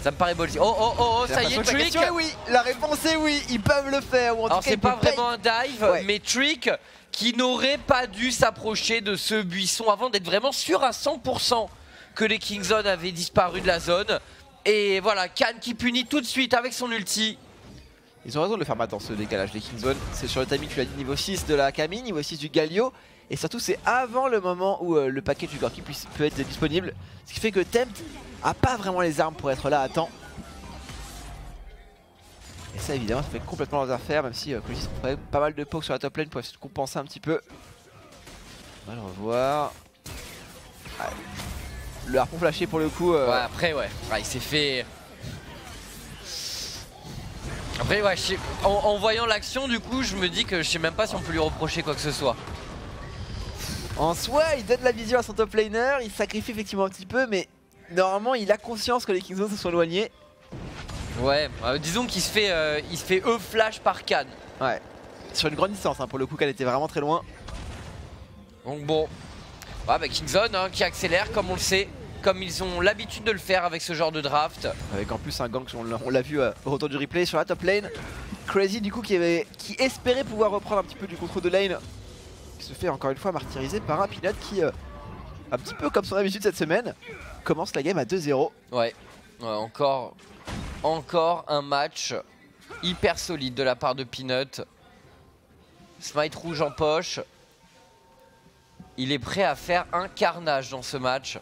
Speaker 1: Ça me paraît ballsy. Oh, ça y est, Trick.
Speaker 2: Oui, la réponse est oui, ils peuvent le faire. Ou en
Speaker 1: alors,
Speaker 2: tout cas,
Speaker 1: c'est pas vraiment un dive, mais Trick qui n'aurait pas dû s'approcher de ce buisson avant d'être vraiment sûr à 100% que les Kingzone avaient disparu de la zone. Et voilà, Can qui punit tout de suite avec son ulti.
Speaker 2: Ils ont raison de le faire maintenant ce décalage des Kingzone. C'est sur le timing, tu l'as dit, niveau 6 de la Camille, niveau 6 du Galio. Et surtout c'est avant le moment où le package du Corki peut être disponible. Ce qui fait que Tempt a pas vraiment les armes pour être là à temps. Et ça évidemment ça fait complètement leurs affaires, même si Crazy ont quand même pas mal de pokes sur la top lane pour essayer de compenser un petit peu. On va le revoir. Ouais. Le harpon flashé pour le coup.
Speaker 1: Ouais, après il s'est fait... Après en voyant l'action du coup je me dis que je sais même pas si on peut lui reprocher quoi que ce soit.
Speaker 2: En soi il donne la vision à son top laner, il sacrifie effectivement un petit peu mais normalement il a conscience que les Kingzone se sont éloignés.
Speaker 1: Ouais, disons qu'il se fait E-flash par Can.
Speaker 2: Ouais, sur une grande distance hein, pour le coup Can était vraiment très loin.
Speaker 1: Donc bon, ouais, Kingzone hein, qui accélère comme on le sait. Comme ils ont l'habitude de le faire avec ce genre de draft.
Speaker 2: Avec en plus un gank, on l'a vu au retour du replay sur la top lane. Crazy du coup qui espérait pouvoir reprendre un petit peu du contrôle de lane. Qui se fait encore une fois martyriser par un Peanut qui, un petit peu comme son habitude cette semaine, commence la game à 2-0.
Speaker 1: Ouais, encore un match hyper solide de la part de Peanut. Smite rouge en poche. Il est prêt à faire un carnage dans ce match.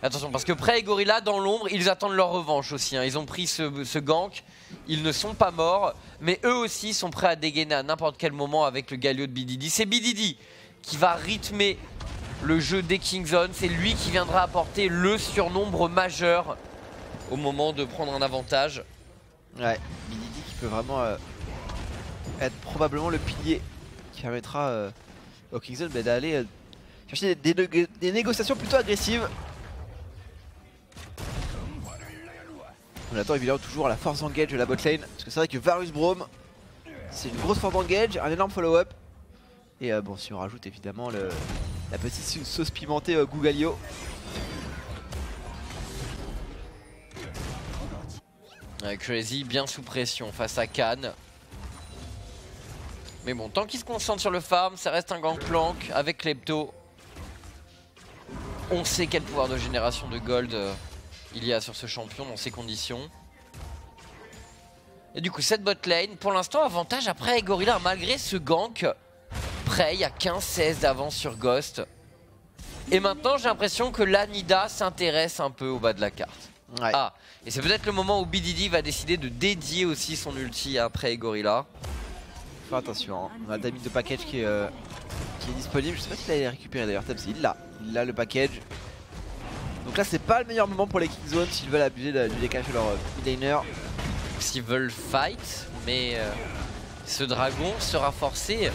Speaker 1: Attention parce que Prey et Gorilla dans l'ombre ils attendent leur revanche aussi hein. Ils ont pris ce gank, ils ne sont pas morts. Mais eux aussi sont prêts à dégainer à n'importe quel moment avec le Galio de BDD. C'est BDD qui va rythmer le jeu des Kingzone. C'est lui qui viendra apporter le surnombre majeur au moment de prendre un avantage.
Speaker 2: Ouais, BDD qui peut vraiment être probablement le pilier qui permettra aux Kingzone d'aller chercher des négociations plutôt agressives. On attend évidemment toujours la force d'engage de la botlane, parce que c'est vrai que Varus Braum, c'est une grosse force d'engage, un énorme follow-up. Et bon, si on rajoute évidemment la petite sauce pimentée Gougalio.
Speaker 1: Crazy bien sous pression face à Khan. Mais bon, tant qu'il se concentre sur le farm, ça reste un gangplank avec Klepto. On sait quel pouvoir de génération de gold il y a sur ce champion dans ces conditions. Et du coup cette bot lane, pour l'instant avantage après Gorilla malgré ce gank. Prey a 15-16 d'avance sur Ghost. Et maintenant j'ai l'impression que l'Anida s'intéresse un peu au bas de la carte.
Speaker 2: Ouais.
Speaker 1: Ah, et c'est peut-être le moment où BDD va décider de dédier aussi son ulti à Prey et Gorilla.
Speaker 2: Faut attention, hein. On a Damage de package qui est disponible. Je sais pas s'il allait récupérer d'ailleurs, il l'a le package. Donc là c'est pas le meilleur moment pour les Kingzone s'ils veulent abuser du décalage de leur mid-laner.
Speaker 1: S'ils veulent fight, mais ce dragon sera forcé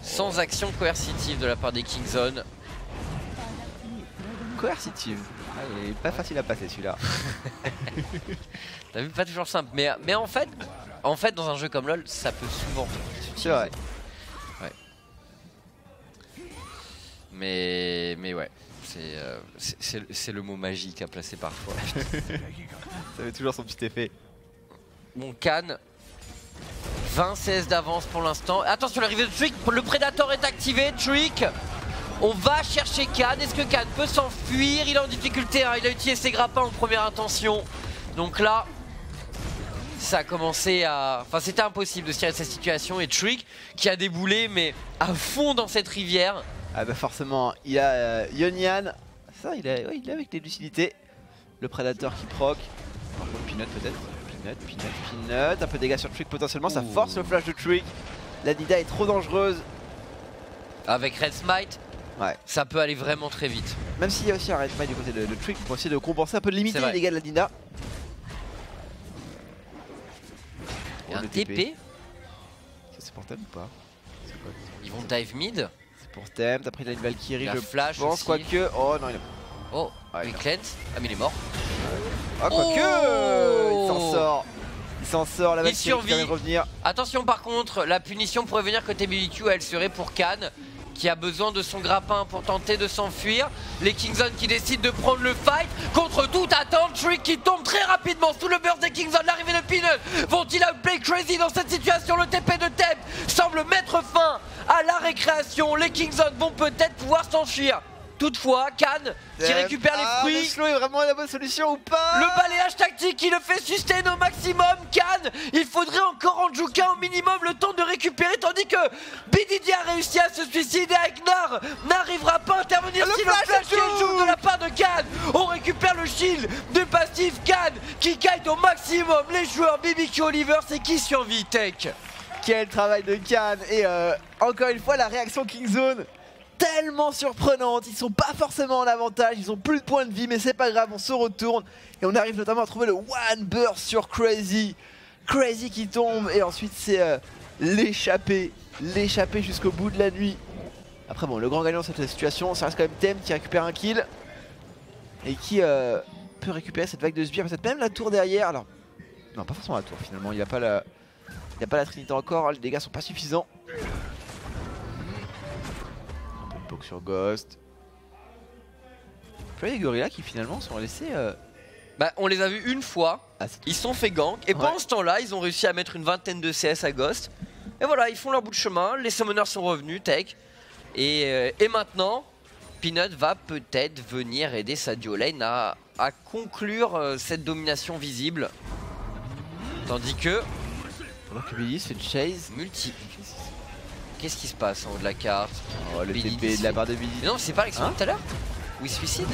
Speaker 1: sans action coercitive de la part des Kingzone.
Speaker 2: Coercitive. Ah, il est pas facile à passer celui-là.
Speaker 1: T'as vu, pas toujours simple, mais en fait dans un jeu comme LoL ça peut souvent
Speaker 2: C'est vrai.
Speaker 1: Ouais. Mais ouais, c'est le mot magique à placer parfois.
Speaker 2: Ça fait toujours son petit effet.
Speaker 1: Mon Khan 20-16 d'avance pour l'instant. Attention l'arrivée de Trick, le Predator est activé, Trick. On va chercher Khan, est-ce que Khan peut s'enfuir? Il est en difficulté, hein. Il a utilisé ses grappins en première intention. Donc là, ça a commencé à... Enfin c'était impossible de se tirer de cette situation. Et Trick qui a déboulé mais à fond dans cette rivière.
Speaker 2: Ah bah forcément, il a Yonian. Ça, il est avec des lucidités. Le Predator qui proc. Par contre, Peanut peut-être. Peanut. Un peu de dégâts sur Trick potentiellement. Ça force le flash de Trick. La Nida est trop dangereuse.
Speaker 1: Avec Red Smite,
Speaker 2: ouais,
Speaker 1: ça peut aller vraiment très vite.
Speaker 2: Même s'il y a aussi un Red Smite du côté de Trick pour essayer de compenser un peu, de limiter les dégâts de la Nida.
Speaker 1: Et un TP.
Speaker 2: Ça c'est pour Tempt ou pas?
Speaker 1: Ils vont dive mid.
Speaker 2: C'est pour Tempt. Après il a une Valkyrie,
Speaker 1: La
Speaker 2: je
Speaker 1: flash
Speaker 2: pense.
Speaker 1: aussi.
Speaker 2: Quoique. Oh non, il est...
Speaker 1: Oh,
Speaker 2: ouais,
Speaker 1: il cleanse. Ah mais il est mort.
Speaker 2: Ah quoique il s'en sort. Il s'en sort, la Valkyrie qui vient de revenir.
Speaker 1: Attention par contre, la punition pourrait venir côté BBQ, elle serait pour Khan qui a besoin de son grappin pour tenter de s'enfuir. Les Kingzone qui décident de prendre le fight contre toute attente. Trick qui tombe très rapidement sous le burst des Kingzone. L'arrivée de Peanut. Vont-ils outplay Crazy dans cette situation? Le TP de Tempt semble mettre fin à la récréation. Les Kingzone vont peut-être pouvoir s'enfuir. Toutefois, Khan qui récupère les fruits.
Speaker 2: Le slow est vraiment la bonne solution ou pas?
Speaker 1: Le balayage tactique, il le fait sustain au maximum. Khan, il faudrait encore en Juka au minimum le temps de récupérer. Tandis que BDD a réussi à se suicider avec Nar. N'arrivera pas à intervenir si le flash joue de la part de Khan. On récupère le shield de passif. Khan qui kite au maximum les joueurs. BBQ Oliver, c'est qui survit, Tech?
Speaker 2: Quel travail de Khan. Et encore une fois la réaction Kingzone tellement surprenante, ils sont pas forcément en avantage, ils ont plus de points de vie mais c'est pas grave, on se retourne et on arrive notamment à trouver le one burst sur Crazy. Crazy qui tombe et ensuite c'est l'échapper jusqu'au bout de la nuit. Après bon, le grand gagnant de cette situation, ça reste quand même Tempt qui récupère un kill et qui peut récupérer cette vague de sbires, peut-être même la tour derrière. Alors non, pas forcément la tour finalement, il n'y a pas la trinité encore, les dégâts sont pas suffisants. Poke sur Ghost. Puis les gorillas qui finalement sont laissés.
Speaker 1: Bah, on les a vus une fois, ils sont fait gank et pendant ce temps-là, ils ont réussi à mettre une vingtaine de CS à Ghost. Et voilà, ils font leur bout de chemin, les summoners sont revenus, Tech. Et maintenant, Peanut va peut-être venir aider sa duo lane à conclure cette domination visible. Tandis que.
Speaker 2: Pendant que Billy se fait chase.
Speaker 1: Qu'est-ce qui se passe en haut de la carte?
Speaker 2: Oh, le TP de la barre de Billy.
Speaker 1: Mais non, c'est pas l'exploit tout à l'heure où il se suicide.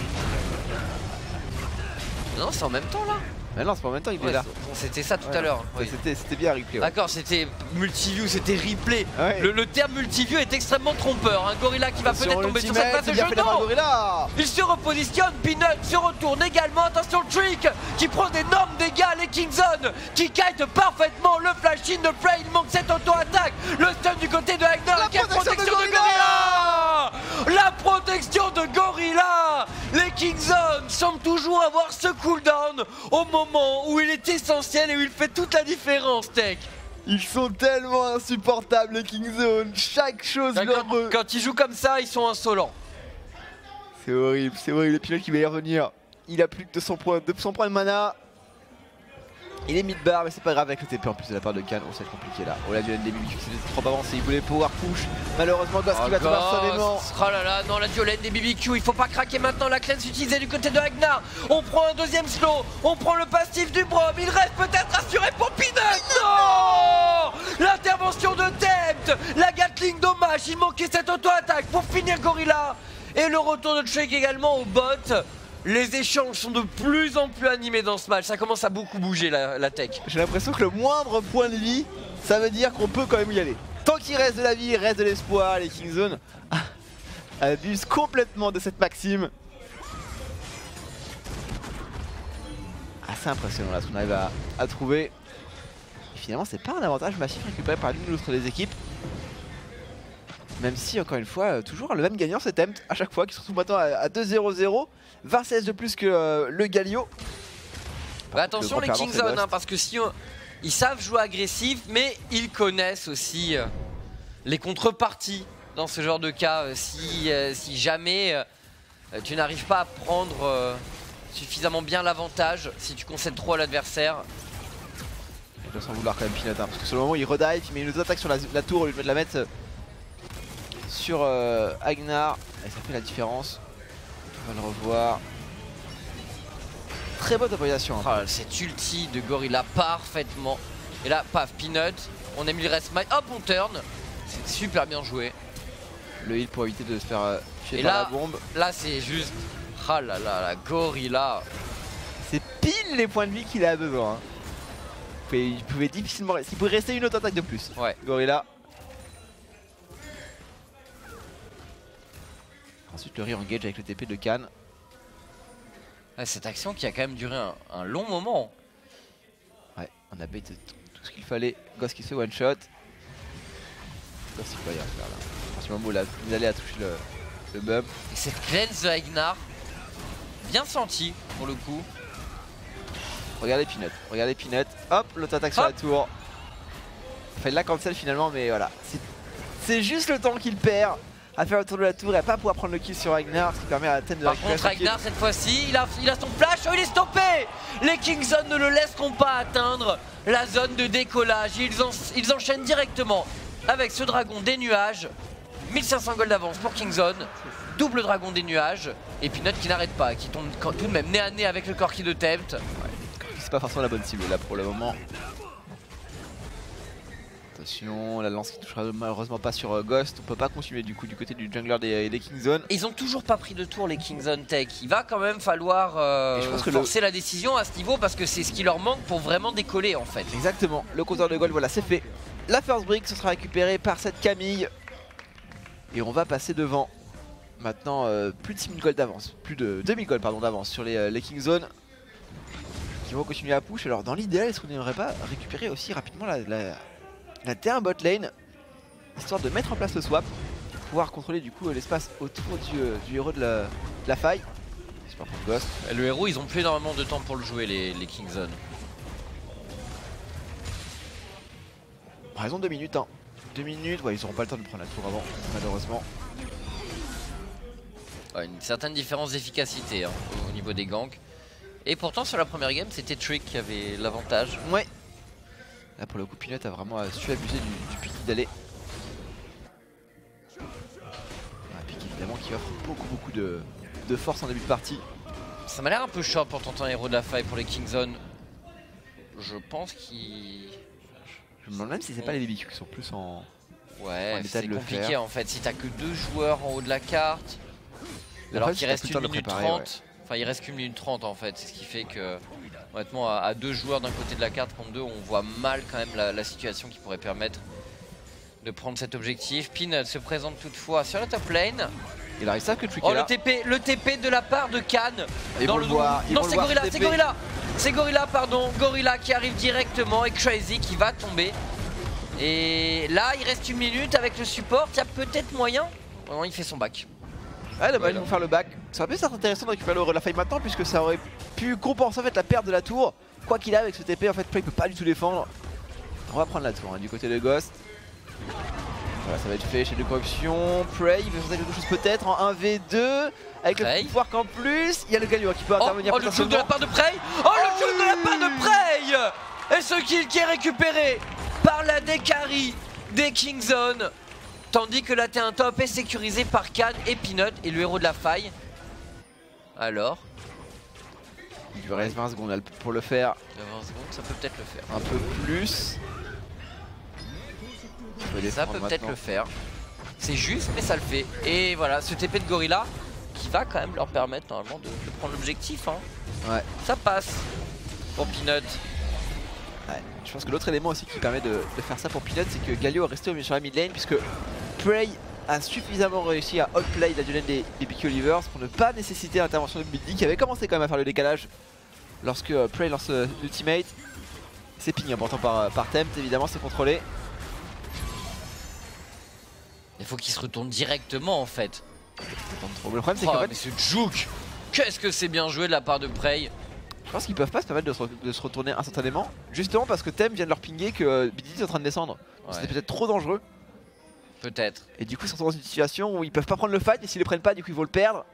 Speaker 1: Non, c'est en même temps là.
Speaker 2: Mais non, c'est pas en même temps, il est là.
Speaker 1: Bon, c'était ça tout à l'heure. Oui.
Speaker 2: C'était bien replay.
Speaker 1: D'accord, c'était multiview, c'était replay.
Speaker 2: Ouais.
Speaker 1: Le terme multiview est extrêmement trompeur. Un Gorilla qui va peut-être tomber sur cette phase de jeu. Non, il se repositionne, Peanut se retourne également. Attention, Trick qui prend d'énormes dégâts. Les Kingzone qui kite parfaitement le flash-in de Prey. Il manque cette auto-attaque. Le stun du côté de Agnar. Quelle protection de Gorilla! Kingzone semble toujours avoir ce cooldown au moment où il est essentiel et où il fait toute la différence, Tech.
Speaker 2: Ils sont tellement insupportables les Kingzone, chaque chose leur...
Speaker 1: Quand ils jouent comme ça, ils sont insolents.
Speaker 2: C'est horrible, le pilote qui va y revenir. Il a plus que 200 points de mana. Il est mid-bar mais c'est pas grave avec le TP en plus de la part de Khan. Oh, ça va être compliqué là. Oh là, Duelen début qui s'était trop avancé, il voulait power push. Malheureusement Ghost qui va tomber harcèlement.
Speaker 1: Oh là là, non, la Duelen des BBQ, il faut pas craquer maintenant. La cleanse utilisée du côté de Agnar. On prend un deuxième slow, on prend le passif du Brom. Il reste peut-être assuré pour Peanut. Non, l'intervention de Tempt, la Gatling dommage, il manquait cette auto-attaque pour finir Gorilla. Et le retour de Trek également au bot. Les échanges sont de plus en plus animés dans ce match, ça commence à beaucoup bouger la tech.
Speaker 2: J'ai l'impression que le moindre point de vie, ça veut dire qu'on peut quand même y aller. Tant qu'il reste de la vie, il reste de l'espoir. Les Kingzone abusent complètement de cette maxime. Assez impressionnant là ce qu'on arrive à trouver. Et finalement c'est pas un avantage massif récupéré par l'une ou l'autre des équipes. Même si encore une fois, toujours le même gagnant c'est Tempt à chaque fois qui se retrouve maintenant à 2-0-0. 20 CS de plus que le Galio.
Speaker 1: Bah attention les Kingzone parce que si ils savent jouer agressif mais ils connaissent aussi les contreparties dans ce genre de cas. Si jamais tu n'arrives pas à prendre suffisamment bien l'avantage, si tu concèdes trop à l'adversaire.
Speaker 2: Il doit s'en vouloir quand même Peanut parce que sur le moment il redive, il met une auto-attaque sur la tour au lieu de la mettre sur Agnar et ça fait la différence. On va le revoir. Très bonne opposition.
Speaker 1: Oh, cette ulti de Gorilla parfaitement. Et là, paf, Peanut. On a mis le rest smite. Hop, on turn. C'est super bien joué.
Speaker 2: Le heal pour éviter de se faire tuer
Speaker 1: par
Speaker 2: la bombe.
Speaker 1: Là, c'est juste. Ah là là, la Gorilla.
Speaker 2: C'est pile les points de vie qu'il a besoin. Il pouvait difficilement. Il pouvait rester une autre attaque de plus.
Speaker 1: Ouais.
Speaker 2: Gorilla. Ensuite le re-engage avec le TP de Khan.
Speaker 1: Ah, cette action qui a quand même duré un long moment.
Speaker 2: Ouais, on a bait tout ce qu'il fallait. Ghost qui se one shot. Ghost il peut rien faire là. À ce moment là, vous allez à toucher le bump.
Speaker 1: Et cette cleanse de Agnar, bien senti pour le coup.
Speaker 2: Regardez Peanut. Hop, l'autre attaque sur la tour. Fait de la cancel finalement, mais voilà. C'est juste le temps qu'il perd à faire le tour de la tour et à pas pouvoir prendre le kill sur Agnar, ce qui permet à Tempt de récupérer.
Speaker 1: Par contre Agnar cette fois-ci, il a son flash, oh il est stoppé. Les Kingzone ne le laisseront pas atteindre la zone de décollage. Ils enchaînent directement avec ce dragon des nuages. 1500 gold d'avance pour Kingzone. Double dragon des nuages. Et Peanut qui n'arrête pas, qui tombe tout de même nez à nez avec le Corki de Tempt.
Speaker 2: Ouais, c'est pas forcément la bonne cible là pour le moment. Attention, la lance qui touchera malheureusement pas sur Ghost. On peut pas continuer du coup du côté du jungler des Kingzone.
Speaker 1: Ils ont toujours pas pris de tour les Kingzone Tech. Il va quand même falloir forcer la décision à ce niveau parce que c'est ce qui leur manque pour vraiment décoller en fait.
Speaker 2: Exactement, le compteur de gold voilà c'est fait. La first brick ce sera récupérée par cette Camille. Et on va passer devant. Maintenant plus de 6000 gold d'avance, plus de 2000 gold pardon d'avance sur les Kingzone. Qui vont continuer à push. Alors dans l'idéal est-ce qu'on n'aimerait pas récupérer aussi rapidement la T1 bot lane, histoire de mettre en place le swap, pour pouvoir contrôler du coup l'espace autour du héros de la faille. C'est pas pour Ghost.
Speaker 1: Le héros ils ont plus énormément de temps pour le jouer les Kingzone.
Speaker 2: Raison 2 minutes hein. 2 minutes, ouais ils auront pas le temps de prendre la tour avant malheureusement.
Speaker 1: Ouais, une certaine différence d'efficacité hein, au niveau des ganks. Et pourtant sur la première game c'était Trick qui avait l'avantage.
Speaker 2: Ouais. Là pour le coup Peanut a vraiment su abuser du pick d'aller. Un pick évidemment qui offre beaucoup de force en début de partie.
Speaker 1: Ça m'a l'air un peu short pour tenter un héros de la faille pour les Kingzone. Je pense qu'ils...
Speaker 2: Je me demande même si c'est pas les BBQ qui sont plus en...
Speaker 1: Ouais, c'est compliqué en fait si t'as que 2 joueurs en haut de la carte. Alors qu'il reste 1 minute 30. Ouais. Enfin il reste qu'une minute 30 en fait, c'est ce qui fait que... Honnêtement, à 2 joueurs d'un côté de la carte contre 2, on voit mal quand même la situation qui pourrait permettre de prendre cet objectif. Peanut se présente toutefois sur la top lane.
Speaker 2: Il arrive ça que Trick
Speaker 1: est là. Le TP de la part de Khan. Dans le non, c'est Gorilla, c'est Gorilla. C'est Gorilla, pardon. Gorilla qui arrive directement et Crazy qui va tomber. Et là, il reste 1 minute avec le support. Il y a peut-être moyen. Non, il fait son back.
Speaker 2: Ouais, dommage, ils vont faire le back. Ça aurait pu être intéressant de récupérer le Héros de la Faille maintenant, puisque ça aurait pu compenser en fait la perte de la tour. Quoi qu'il a avec ce TP, en fait Prey peut pas du tout défendre. On va prendre la tour hein, du côté de Ghost. Voilà, ça va être fait chez de corruption. Prey, il veut faire quelque chose peut-être en 1v2 avec
Speaker 1: Prey.
Speaker 2: le pouvoir qu'en plus. Il y a le Galio qui peut intervenir.
Speaker 1: Oh, le shoot de la part de Prey. Oh, le shoot de la part de Prey. Et ce kill qui est récupéré par la Dekari des Kingzone. Tandis que la T1 top est sécurisée par Khan et Peanut et le Héros de la Faille. Alors,
Speaker 2: Il lui reste 20 secondes pour le faire.
Speaker 1: 20 secondes, ça peut peut-être le faire.
Speaker 2: Un peu plus.
Speaker 1: Ça peut peut-être le faire. C'est juste, mais ça le fait. Et voilà, ce TP de Gorilla qui va quand même leur permettre normalement de prendre l'objectif. Hein.
Speaker 2: Ouais.
Speaker 1: Ça passe pour Peanut.
Speaker 2: Ouais. Je pense que l'autre élément aussi qui permet de faire ça pour Peanut, c'est que Galio est resté au milieu sur la mid lane, puisque Prey a suffisamment réussi à outplay la duel des BQ Olivers pour ne pas nécessiter l'intervention de Billy qui avait commencé quand même à faire le décalage lorsque Prey lance l'ultimate. C'est ping important par Tempt, évidemment, c'est contrôlé.
Speaker 1: Il faut qu'il se retourne directement en fait.
Speaker 2: Le problème c'est
Speaker 1: Oh,
Speaker 2: qu'en fait,
Speaker 1: mais ce juke, qu'est-ce que c'est bien joué de la part de Prey.
Speaker 2: je pense qu'ils peuvent pas se permettre de se retourner instantanément, justement parce que Tempt vient de leur pinguer que Billy est en train de descendre.
Speaker 1: Ouais.
Speaker 2: C'était peut-être trop dangereux.
Speaker 1: Peut-être.
Speaker 2: Et du coup ils sont dans une situation où ils peuvent pas prendre le fight, et s'ils le prennent pas du coup ils vont le perdre.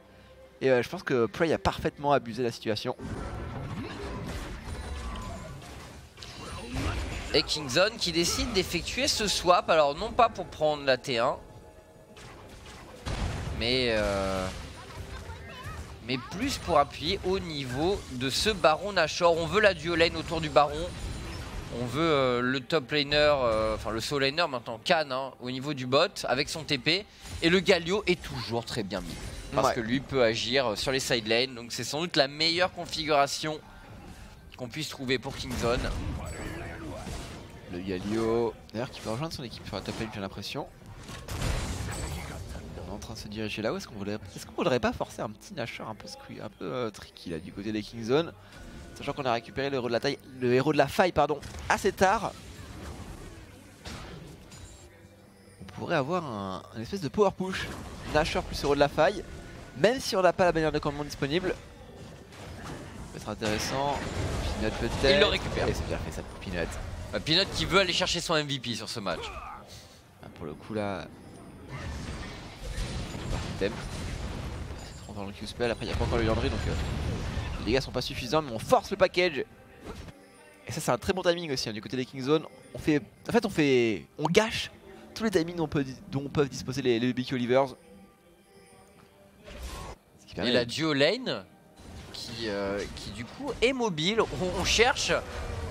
Speaker 2: Et je pense que Prey a parfaitement abusé de la situation.
Speaker 1: Et Kingzone qui décide d'effectuer ce swap, alors non pas pour prendre la T1, mais plus pour appuyer au niveau de ce Baron Nashor. On veut la duo lane autour du Baron, on veut le top laner, enfin le solo laner maintenant, Khan hein, au niveau du bot avec son TP, et le Galio est toujours très bien mis, parce que lui peut agir sur les side lanes, donc c'est sans doute la meilleure configuration qu'on puisse trouver pour Kingzone.
Speaker 2: Le Galio, d'ailleurs qui peut rejoindre son équipe sur la top lane, j'ai l'impression. On est en train de se diriger là où est-ce qu'on voudrait pas forcer un petit Nashor un peu tricky là du côté des Kingzone, sachant qu'on a récupéré le héros de la faille pardon, assez tard. On pourrait avoir un espèce de power push, Nashor plus héros de la faille, même si on n'a pas la bannière de commandement disponible. Ça peut être intéressant. Peanut peut-être.
Speaker 1: Il le récupère.
Speaker 2: Et c'est bien fait ça pour Peanut.
Speaker 1: Peanut qui veut aller chercher son MVP sur ce match.
Speaker 2: Ah, pour le coup là. Thème. C'est trop dans le Q-spell, après il n'y a pas encore le Yandri donc les dégâts sont pas suffisants, mais on force le package. Et ça c'est un très bon timing aussi hein, du côté des Kingzone. On gâche tous les timings dont peuvent disposer les BQ Olivers.
Speaker 1: Et la duo lane qui du coup est mobile. On cherche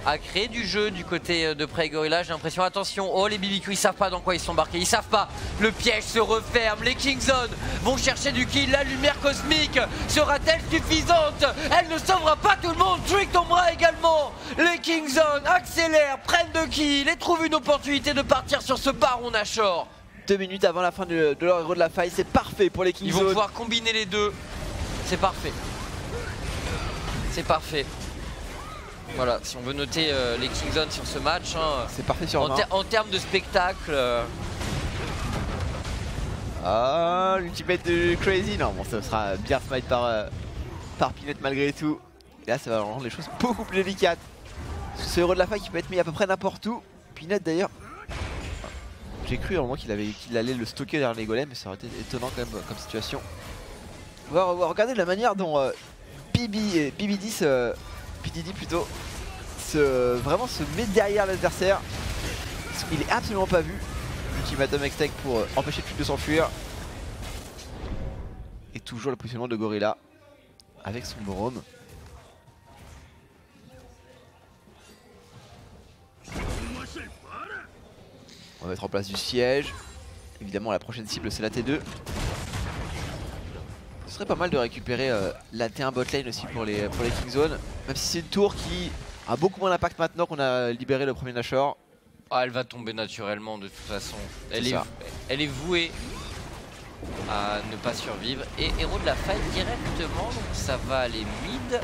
Speaker 1: à créer du jeu du côté de Prey Gorilla, j'ai l'impression. Attention, oh les BBQ ils savent pas dans quoi ils sont embarqués, ils savent pas, le piège se referme, les Kingzone vont chercher du kill, la lumière cosmique sera-t-elle suffisante? Elle ne sauvera pas tout le monde, Trick tombera également. Les Kingzone accélèrent, prennent de kill et trouvent une opportunité de partir sur ce Baron Nashor.
Speaker 2: 2 minutes avant la fin de leur héros de la faille, c'est parfait pour les Kingzone.
Speaker 1: Ils vont pouvoir combiner les deux, c'est parfait. C'est parfait. Voilà, si on veut noter les Kingzone sur ce match, hein,
Speaker 2: c'est parfait sur
Speaker 1: en termes de spectacle.
Speaker 2: Ah, l'ultimate de Crazy, non, bon, ça sera bien smite par Peanut malgré tout. Et là, ça va rendre les choses beaucoup plus délicates. Ce héros de la faille qui peut être mis à peu près n'importe où. Peanut d'ailleurs, j'ai cru à un moment qu'il allait le stocker derrière les golems, mais ça aurait été étonnant quand même comme situation. On va regarder la manière dont PDD plutôt vraiment se met derrière l'adversaire. Il est absolument pas vu. Ultimatum X-Tech pour empêcher le truc de s'enfuir. Et toujours le positionnement de Gorilla avec son Borome. On va mettre en place du siège. Évidemment la prochaine cible c'est la T2. Ce serait pas mal de récupérer la T1 botlane aussi pour les Kingzone. Même si c'est une tour qui a beaucoup moins d'impact maintenant qu'on a libéré le premier Nashor.
Speaker 1: Ah, elle va tomber naturellement de toute façon. Elle est vouée à ne pas survivre. Et héros de la faille directement, donc ça va aller mid.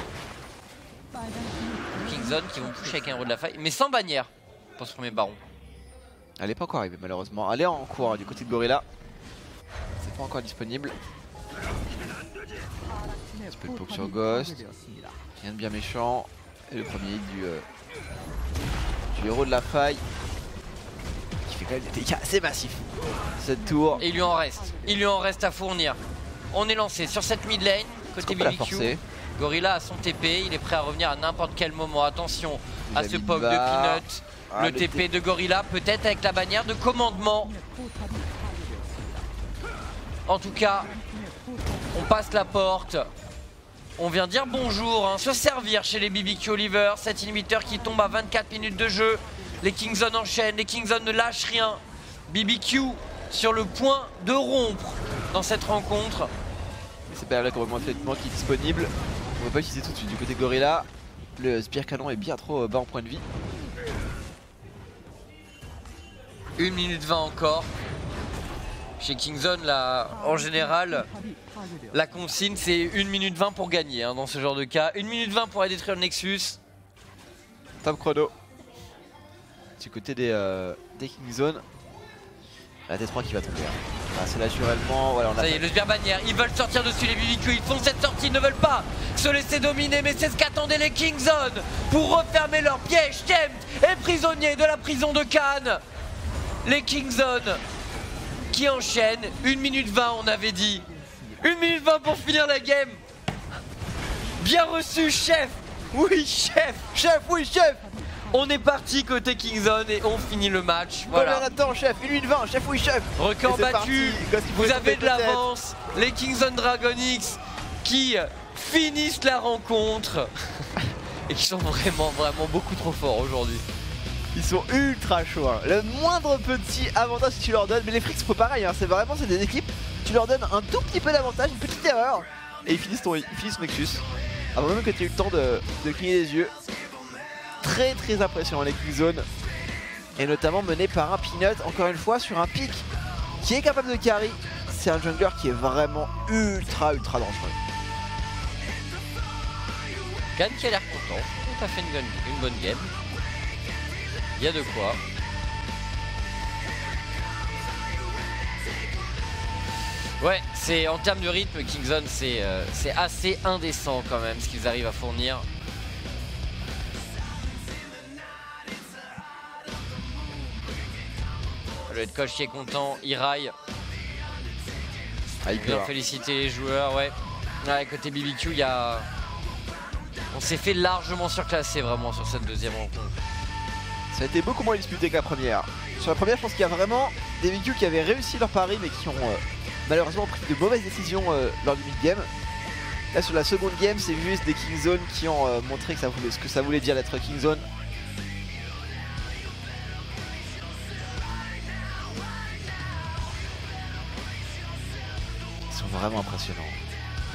Speaker 1: Kingzone qui vont pusher avec un héros de la faille, mais sans bannière pour ce premier baron.
Speaker 2: Elle est pas encore arrivée malheureusement. Elle est en cours du côté de Gorilla. C'est pas encore disponible. Un petit peu de poke sur Ghost. Rien de bien méchant. Et le premier hit du héros de la faille. Qui fait quand même des dégâts assez massifs. Cette tour.
Speaker 1: Et il lui en reste. Il lui en reste à fournir. On est lancé sur cette mid lane. Côté BBQ. Gorilla a son TP. Il est prêt à revenir à n'importe quel moment. Attention à ce poke de Peanut. Le TP de Gorilla. Peut-être avec la bannière de commandement. En tout cas, on passe la porte. On vient dire bonjour, hein, se servir chez les BBQ Oliver. Cet inhibiteur qui tombe à 24 minutes de jeu. Les Kingzone enchaînent, les Kingzone ne lâchent rien. BBQ sur le point de rompre dans cette rencontre.
Speaker 2: C'est pas là qu'on va complètement qui est disponible. On va pas utiliser tout de suite du côté Gorilla. Le Spear Canon est bien trop bas en point de vie.
Speaker 1: 1 minute 20 encore. Chez Kingzone, là, en général, la consigne c'est 1 minute 20 pour gagner hein, dans ce genre de cas. 1 minute 20 pour aller détruire le Nexus.
Speaker 2: Top chrono. Du côté des Kingzone. La T3 qui va tomber. Hein. C'est naturellement. Voilà, on a
Speaker 1: ça y est, le Spear bannière. Ils veulent sortir dessus les BBQ. Ils font cette sortie. Ils ne veulent pas se laisser dominer. Mais c'est ce qu'attendaient les Kingzone pour refermer leur piège. Tempt est prisonnier de la prison de Cannes. Les Kingzone qui enchaînent. 1 minute 20, on avait dit. 1 minute 20 pour finir la game. Bien reçu, chef. Oui, chef.
Speaker 2: Chef, oui, chef.
Speaker 1: On est parti côté Kingzone et on finit le match. Voilà.
Speaker 2: Combien d'attend, chef? 1 minute 20, chef, oui, chef.
Speaker 1: Record battu. Vous avez de l'avance. Les Kingzone Dragon X qui finissent la rencontre et qui sont vraiment beaucoup trop forts aujourd'hui.
Speaker 2: Ils sont ultra chauds. Hein. Le moindre petit avantage que tu leur donnes, mais les Fricks c'est pareil, hein. C'est des équipes, tu leur donnes un tout petit peu d'avantage, une petite erreur, et ils finissent Nexus. Avant même que tu aies eu le temps de cligner les yeux. Très impressionnant les Kingzone. Et notamment mené par un Peanut, encore une fois, sur un pick qui est capable de carry. C'est un jungler qui est vraiment ultra dangereux.
Speaker 1: Gan qui a l'air content, tout à fait une bonne game. Il y a de quoi. Ouais, c'est en termes de rythme, Kingzone c'est assez indécent quand même ce qu'ils arrivent à fournir. Le head coach qui est content, il raille. Il vient féliciter les joueurs, ouais. Côté BBQ, il y a... On s'est fait largement surclasser vraiment sur cette deuxième rencontre.
Speaker 2: Ça a été beaucoup moins disputé que la première. Sur la première, je pense qu'il y a vraiment des BBQ qui avaient réussi leur pari mais qui ont malheureusement pris de mauvaises décisions lors du mid-game. Là sur la seconde game, c'est juste des Kingzone qui ont montré que ce que ça voulait dire d'être Kingzone. Ils sont vraiment impressionnants.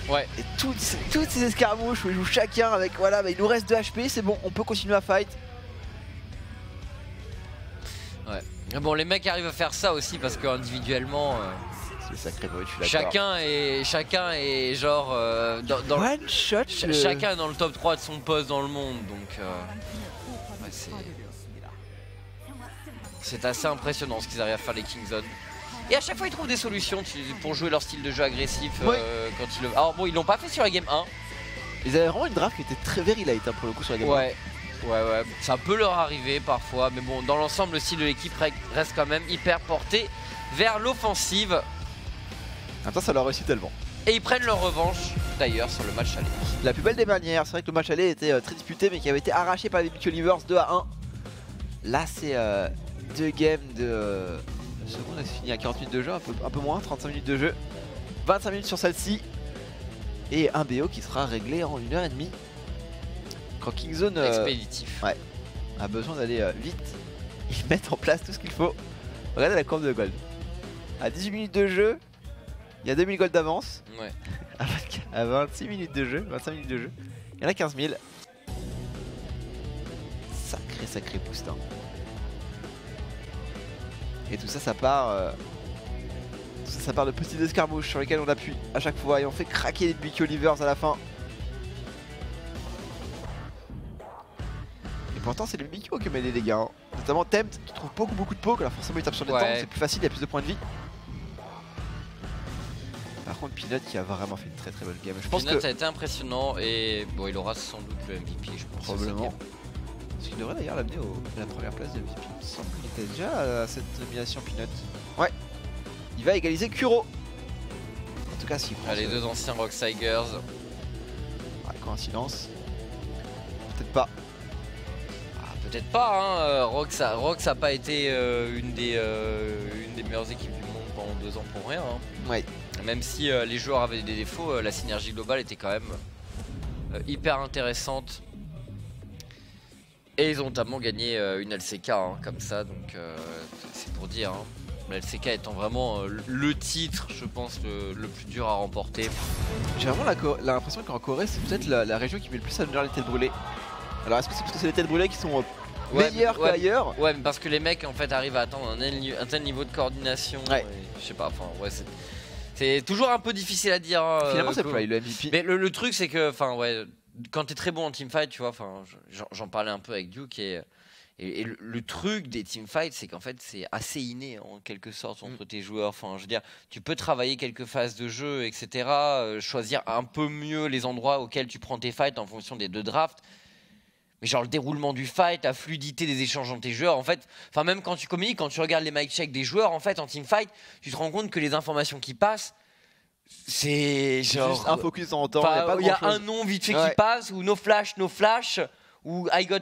Speaker 1: Ouais.
Speaker 2: Et toutes ces escarmouches où ils jouent chacun avec voilà, bah, il nous reste 2 HP, c'est bon, on peut continuer à fight.
Speaker 1: Ouais. Bon, les mecs arrivent à faire ça aussi parce qu'individuellement,
Speaker 2: c'est sacré brut, je suis
Speaker 1: chacun est genre dans
Speaker 2: one shot.
Speaker 1: Chacun est dans le top 3 de son poste dans le monde, donc ouais, c'est assez impressionnant ce qu'ils arrivent à faire les Kingzone. Et à chaque fois ils trouvent des solutions pour jouer leur style de jeu agressif quand ils le... Alors bon, ils l'ont pas fait sur la game 1.
Speaker 2: Ils avaient vraiment une draft qui était très very light hein, pour le coup sur la game 1.
Speaker 1: Ouais, ça peut leur arriver parfois, mais bon, dans l'ensemble, le style de l'équipe reste quand même hyper porté vers l'offensive.
Speaker 2: Attends, ça leur réussit tellement.
Speaker 1: Et ils prennent leur revanche, d'ailleurs, sur le match aller.
Speaker 2: La plus belle des manières, c'est vrai que le match aller était très disputé, mais qui avait été arraché par les BBQ Olivers 2-1. Là, c'est 2 games de... seconde, elle s'est finie à 40 minutes de jeu, un peu moins, 35 minutes de jeu. 25 minutes sur celle-ci. Et un BO qui sera réglé en 1h30. Quand Kingzone
Speaker 1: expéditif
Speaker 2: a besoin d'aller vite, ils mettent en place tout ce qu'il faut. Regardez la courbe de gold. À 18 minutes de jeu, il y a 2000 gold d'avance.
Speaker 1: Ouais.
Speaker 2: À 26 minutes de jeu, 25 minutes de jeu, il y en a 15 000. Sacré boost. Hein. Et tout ça, ça part de petites escarmouches sur lesquelles on appuie à chaque fois et on fait craquer les BBQ Olivers à la fin. Et pourtant c'est les BBQ qui met les dégâts, hein. Notamment Tempt qui trouve beaucoup de poke, alors forcément il tape sur les temps, c'est plus facile, il y a plus de points de vie. Par contre Peanut qui a vraiment fait une très très bonne game. Je pense
Speaker 1: Peanut
Speaker 2: que
Speaker 1: a été impressionnant et bon, il aura sans doute le MVP, je pense.
Speaker 2: probablement. Parce qu'il devrait d'ailleurs l'amener à la première place de MVP. Il me semble qu'il était déjà à cette nomination Peanut. Ouais. Il va égaliser Kuro. En tout cas, s'il prend
Speaker 1: Les deux anciens Rock Tigers.
Speaker 2: Ah, coïncidence. Peut-être pas.
Speaker 1: Peut-être pas, hein. Rox a pas été une des meilleures équipes du monde pendant 2 ans pour rien. Hein.
Speaker 2: Ouais.
Speaker 1: Même si les joueurs avaient des défauts, la synergie globale était quand même hyper intéressante. Et ils ont notamment gagné une LCK hein, comme ça, donc c'est pour dire. Hein. La LCK étant vraiment le titre, je pense, le plus dur à remporter.
Speaker 2: J'ai vraiment l'impression qu'en Corée, c'est peut-être la région qui met le plus à l'honneur les têtes brûlées. Alors est-ce que c'est parce que c'est les têtes brûlées qui sont meilleures qu'ailleurs?
Speaker 1: Ouais, mais parce que les mecs en fait arrivent à atteindre un tel niveau de coordination.
Speaker 2: Ouais.
Speaker 1: Je sais pas, enfin ouais, c'est toujours un peu difficile à dire. Hein,
Speaker 2: Finalement, c'est Pride le MVP.
Speaker 1: Mais le truc, c'est que, enfin ouais, quand t'es très bon en teamfight, tu vois, enfin j'en parlais un peu avec Duke et le truc des teamfights, c'est qu'en fait c'est assez inné en quelque sorte entre tes joueurs. Enfin, je veux dire, tu peux travailler quelques phases de jeu, etc. Choisir un peu mieux les endroits auxquels tu prends tes fights en fonction des 2 drafts. Mais genre le déroulement du fight, la fluidité des échanges entre tes joueurs, en fait, enfin même quand tu communiques, quand tu regardes les mic checks des joueurs, en fait, en teamfight, tu te rends compte que les informations qui passent, c'est genre
Speaker 2: juste un focus en temps.
Speaker 1: Il y a un nom vite fait qui passe ou no flash, ou I got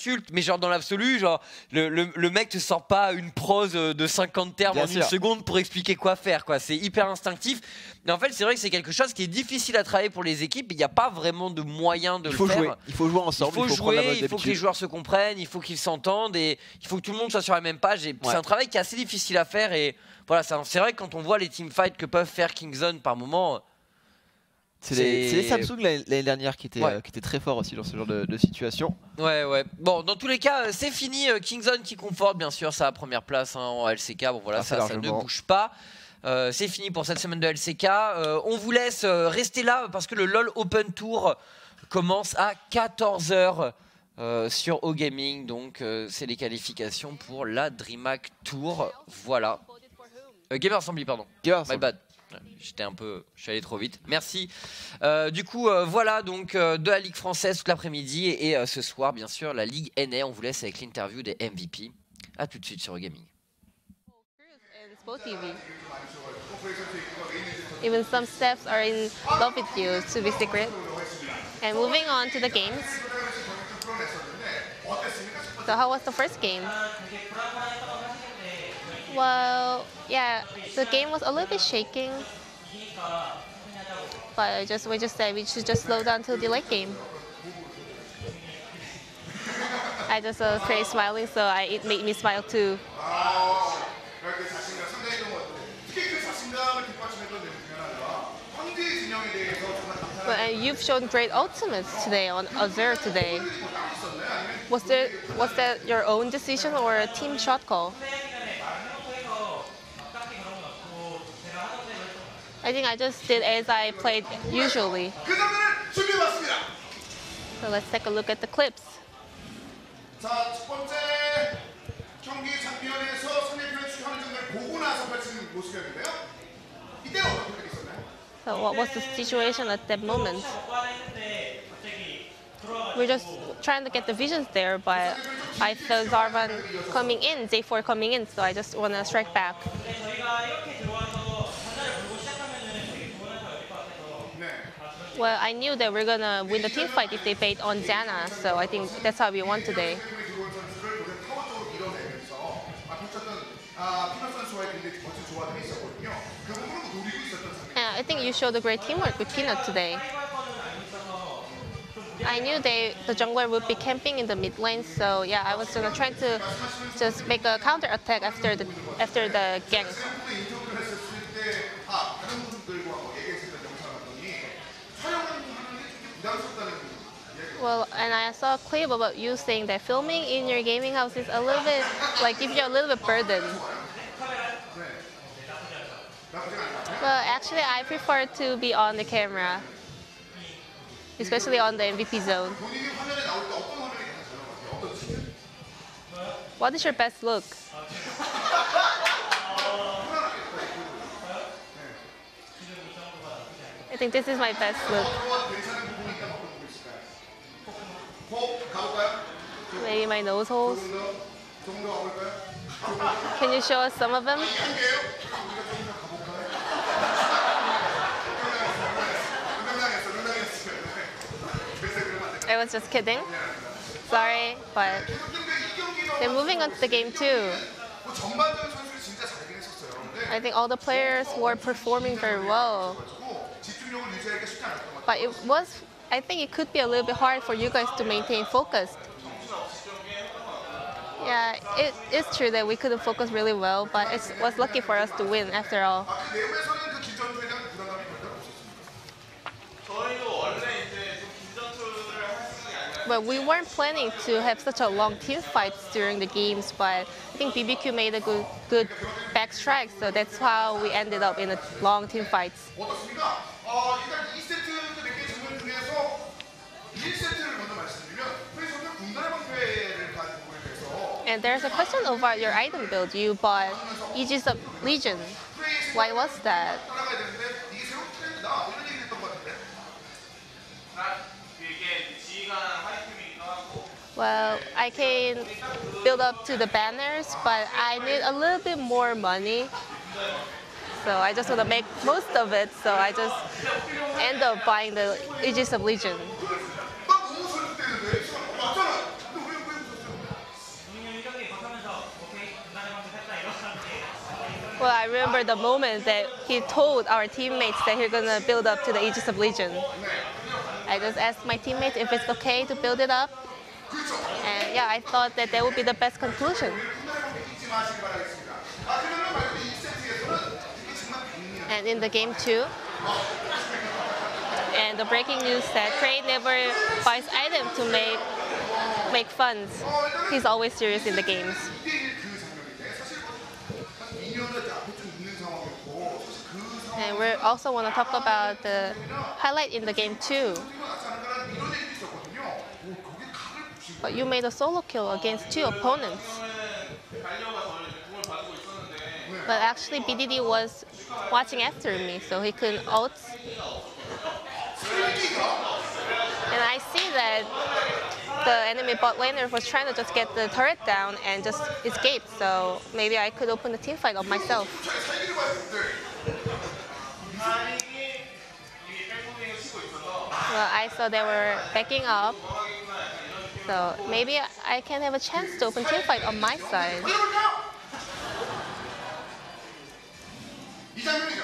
Speaker 1: ult, mais genre dans l'absolu, genre le mec te sort pas une prose de 50 termes en une seconde pour expliquer quoi faire, quoi. C'est hyper instinctif. Mais en fait, c'est vrai que c'est quelque chose qui est difficile à travailler pour les équipes. Il n'y a pas vraiment de moyen de le faire.
Speaker 2: Il faut jouer ensemble.
Speaker 1: Il faut que les joueurs se comprennent, il faut qu'ils s'entendent et il faut que tout le monde soit sur la même page. C'est un travail qui est assez difficile à faire et voilà, c'est vrai que quand on voit les teamfights que peuvent faire Kingzone par moment.
Speaker 2: C'est les Samsung l'année dernière qui étaient très forts aussi dans ce genre de situation.
Speaker 1: Ouais. Bon, dans tous les cas, c'est fini. Kingzone qui conforte bien sûr sa première place hein, en LCK. Bon voilà, ça ne bouge pas. C'est fini pour cette semaine de LCK. On vous laisse rester là parce que le LoL Open Tour commence à 14h sur OGaming. Donc c'est les qualifications pour la DreamHack Tour. Voilà. Gamer Assembly, pardon. My bad. Je suis allé trop vite. Merci. Du coup, voilà donc de la Ligue française toute l'après-midi et ce soir, bien sûr, la Ligue NA. On vous laisse avec l'interview des MVP. A tout de suite sur Gaming.
Speaker 5: Even some steps are in love with you, to be secret. And moving on to the games. So how was the first game? Well, yeah, the game was a little bit shaking, but we just said we should just slow down to the late game. I just saw Craig smiling, so it made me smile too. But you've shown great ultimates today on Azure today. Was that your own decision or a team shot call? I think I just did as I played usually. So let's take a look at the clips.
Speaker 6: 자, 첫 번째 경기 장면에서 상대편의 추격하는 장면을 보고 나서 펼치는 모습이었는데요. 이때는 어떤 생각이 있었나요?
Speaker 5: So what was the situation at that moment? We're just trying to get the visions there, but I saw Zarvan coming in, J4 coming in, so I just want to strike back. Well, I knew that we're gonna win the team fight if they bait on Janna, so I think that's how we won today. And I think you showed a great teamwork with Peanut today. I knew the jungler would be camping in the mid lane, so yeah, I was gonna try to just make a counter attack after the gank. Well, and I saw a clip about you saying that filming in your gaming house is a little bit, like, gives you a little bit burden. Well, actually, I prefer to be on the camera, especially on the MVP zone. What is your best look? think this is my best look.
Speaker 6: 괜찮은 부분이 있다면 어떤 부분이 있을까요? 호 가볼까요?
Speaker 5: Maybe my nose holes.
Speaker 6: 조금 더 가볼까요?
Speaker 5: Can you show us some of them?
Speaker 6: 할게요. 우리가 조금 더 가볼까요? 농담이었어요. 글쎄 그러면 안 돼.
Speaker 5: I was just kidding. Sorry, but
Speaker 6: 근데 이 경기가
Speaker 5: they're moving on to the game too.
Speaker 6: 뭐 전반적인 선수들이 진짜 잘하긴 했었어요. 근데
Speaker 5: I think all the players were performing very well.
Speaker 6: 집중력을 유지하기가 쉽지 않았던 것 같아요.
Speaker 5: But it was, I think it could be a little bit hard for you guys to maintain focus. Yeah, it is true that we couldn't focus really well, but it was lucky for us to win after all.
Speaker 6: 그 내부에서는 그 김전투에 대한 부담감이 별로 없었습니다.
Speaker 7: 저희도 원래 이제 좀 긴전투를 할 생각이 아니라
Speaker 5: But we weren't planning to have such a long team fights during the games, but I think BBQ made a good back strike, so that's how we ended up in a long team fights.
Speaker 6: 어떻습니까? 일단 2세트 몇개 장면 중에서 1세트를 먼저 말씀드리면 프레이 선수 군단의 방패를 가진 부분에 대해서
Speaker 5: And there's a question about your item build. You bought Aegis of Legion.
Speaker 6: 프레이
Speaker 5: Why was that?
Speaker 6: 따라가야 되는데 이게 새로운 트렌드다 이런 얘기를 했던 것 같은데
Speaker 7: 이게 지휘관 하이팀이기도 하고
Speaker 5: Well, I can build up to the banners, but I need a little bit more money. So I just want to make most of it, so I just end up buying the Aegis of Legion.
Speaker 6: 막 너무 설득되는데 시간 맞잖아 근데 왜 웃었어요?
Speaker 5: Well, I remember the moment that he told our teammates that he's gonna build up to the Aegis of Legion. I just asked my teammates if it's okay to build it up. And yeah, I thought that would be the best conclusion.
Speaker 6: 군단의 방패 잊지 마시기 바라겠습니다 그러면 말고 2세트에서는 이게 정말 빅리한
Speaker 5: And in the game 2, and the breaking news that Trey never buys item to make funds. He's always serious in the games.
Speaker 6: 2대1 그 장면인데 사실 한 2년을 앞에 좀 있는 상황이었고 사실 그 상황
Speaker 5: And we also want to talk about the highlight in the game 2.
Speaker 6: 이거 낫지 않을까라는 이런 얘기도 있었거든요 거기에 각을 보시고
Speaker 5: But you made a solo kill against 2 opponents. But actually BDD was watching after me, so he couldn't ult. And I see that the enemy bot laner was trying to just get the turret down and just escape, so maybe I could open the team fight on myself.
Speaker 6: 살기를 봐야 되는데
Speaker 5: Well, I saw they were backing up, so maybe I can have a chance to open team fight on my side.
Speaker 6: 달려볼까요? 이 장면이죠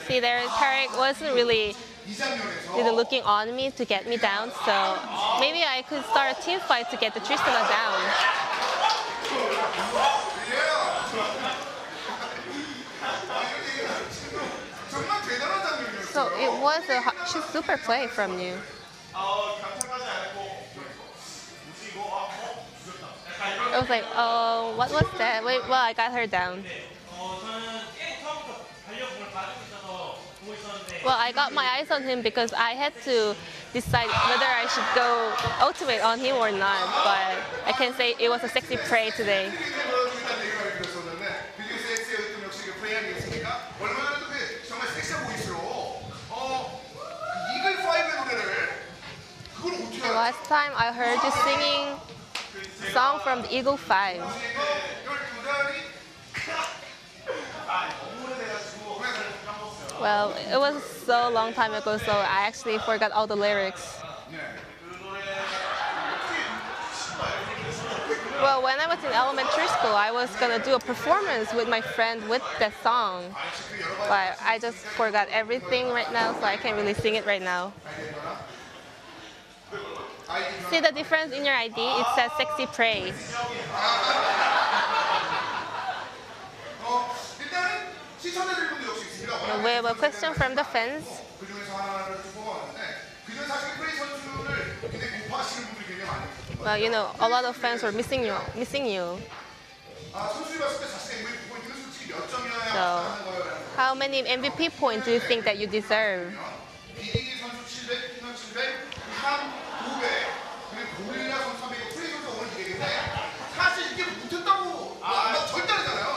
Speaker 5: See there, Tarek wasn't really
Speaker 6: 이 장면에서
Speaker 5: looking on me to get me down, so maybe I could start a team fight to get the Tristana down.
Speaker 6: 정말 대단한 장면이었어요
Speaker 5: So it was a super play from you.
Speaker 7: 경찰까지 않고
Speaker 5: I was like, oh, what was that? Wait, well, I got her down.
Speaker 7: 저는 게임 처음부터 달려공을 가지고 있어서 보고 있었는데
Speaker 5: Well, I got my eyes on him because I had to decide whether I should go ultimate on him or not. But I can say it was a sexy prey today.
Speaker 6: 보여주겠다는 얘기가 들었었는데 비디오 섹스였던 역시 그 플레이 아니겠습니까? 얼마나 또 정말 섹시해 보일수록 그 이글 5의 노래를 그걸 어떻게
Speaker 5: The last time I heard you singing a song from the Eagle 5.
Speaker 6: 12달이
Speaker 5: Well, it was so long time ago, so I actually forgot all the lyrics. Well, when I was in elementary school, I was gonna do a performance with my friend with that song. But I just forgot everything right now, so I can't really sing it right now. See the difference in your ID? It says Sexy Prey.
Speaker 6: 일단은 시청자들 분도 역시 있습니다.
Speaker 5: And we have a question from the fans.
Speaker 6: 그 중에서 하나를 좀 뽑아왔는데 그중 사실 프레이 선수를 굉장히 고파하시는 분들이 굉장히 많이 있어요.
Speaker 5: Well, you know, a lot of fans were missing you.
Speaker 6: 선수를 봤을 때 자신의 MVP 포인트는 솔직히 몇 점이어야
Speaker 5: So,
Speaker 6: 하는 거예요?
Speaker 5: how many MVP points do you think that you deserve?
Speaker 6: 비디디 선수 700, 피넌 700, 한 500, 그리고 고릴라 선수 300, 프레이 선수 오늘 200인데 사실 이게 못했다고 막 절대 아니잖아요.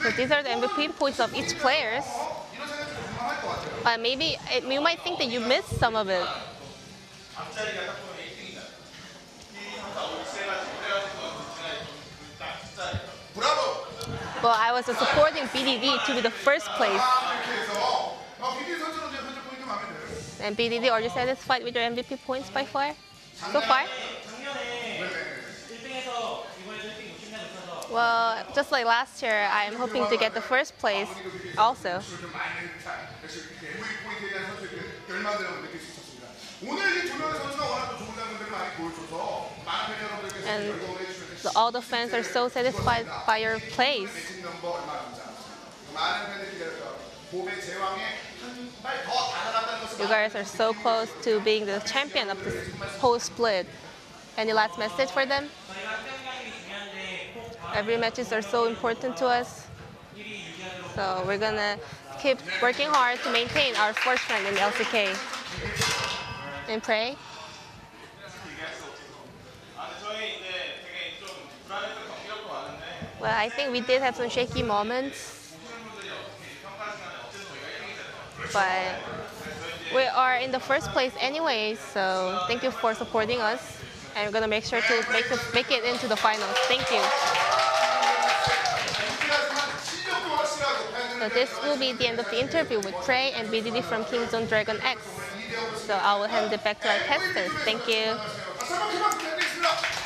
Speaker 5: So these are the MVP points of each players.
Speaker 6: 이런 생각이 좀 궁금할 것 같아요.
Speaker 5: Maybe you might think that you missed some of it.
Speaker 6: 브라보!
Speaker 5: Well, I was supporting BDD to be the first place.
Speaker 6: 이렇게 해서 BD 선수는 이제 현재 포인트 마음에 들어요.
Speaker 5: And BDD, are you satisfied with your MVP points by far? So far?
Speaker 7: 작년에 1등에서 이번에도 1등 욕심내고 있어서
Speaker 5: Well, just like last year, I'm hoping to get the first place also.
Speaker 6: 좀 많이 내는 듯한 역시 MVP 포인트에 대한 선수의 그 열망들을 느낄 수 있었습니다. 오늘 이 두 명의 선수가 워낙 또 좋은 장면들을 많이 보여줘서 많은 팬 여러분들께서
Speaker 5: And
Speaker 6: 열광을 해주셨는데
Speaker 5: all the fans are so satisfied by your plays.
Speaker 6: 매칭 넘버 얼마 남지 않았습니다. 많은 팬들이 기다렸던 봄의 제왕의 한 발 더 다가간다는 것을
Speaker 5: You guys are so close to being the champion of this whole split. Any last message for them? Every matches are so important to us. So we're gonna keep working hard to maintain our first rank in the LCK. And pray. Well, I think we did have some shaky moments. But we are in the first place anyway, so thank you for supporting us. And we're gonna make sure to make it into the finals. Thank you. So this will be the end of the interview with Prey and BDD from Kingzone Dragon X. So I will hand it back to our testers. Thank you.
Speaker 6: 설명 그만 부탁드리겠습니다.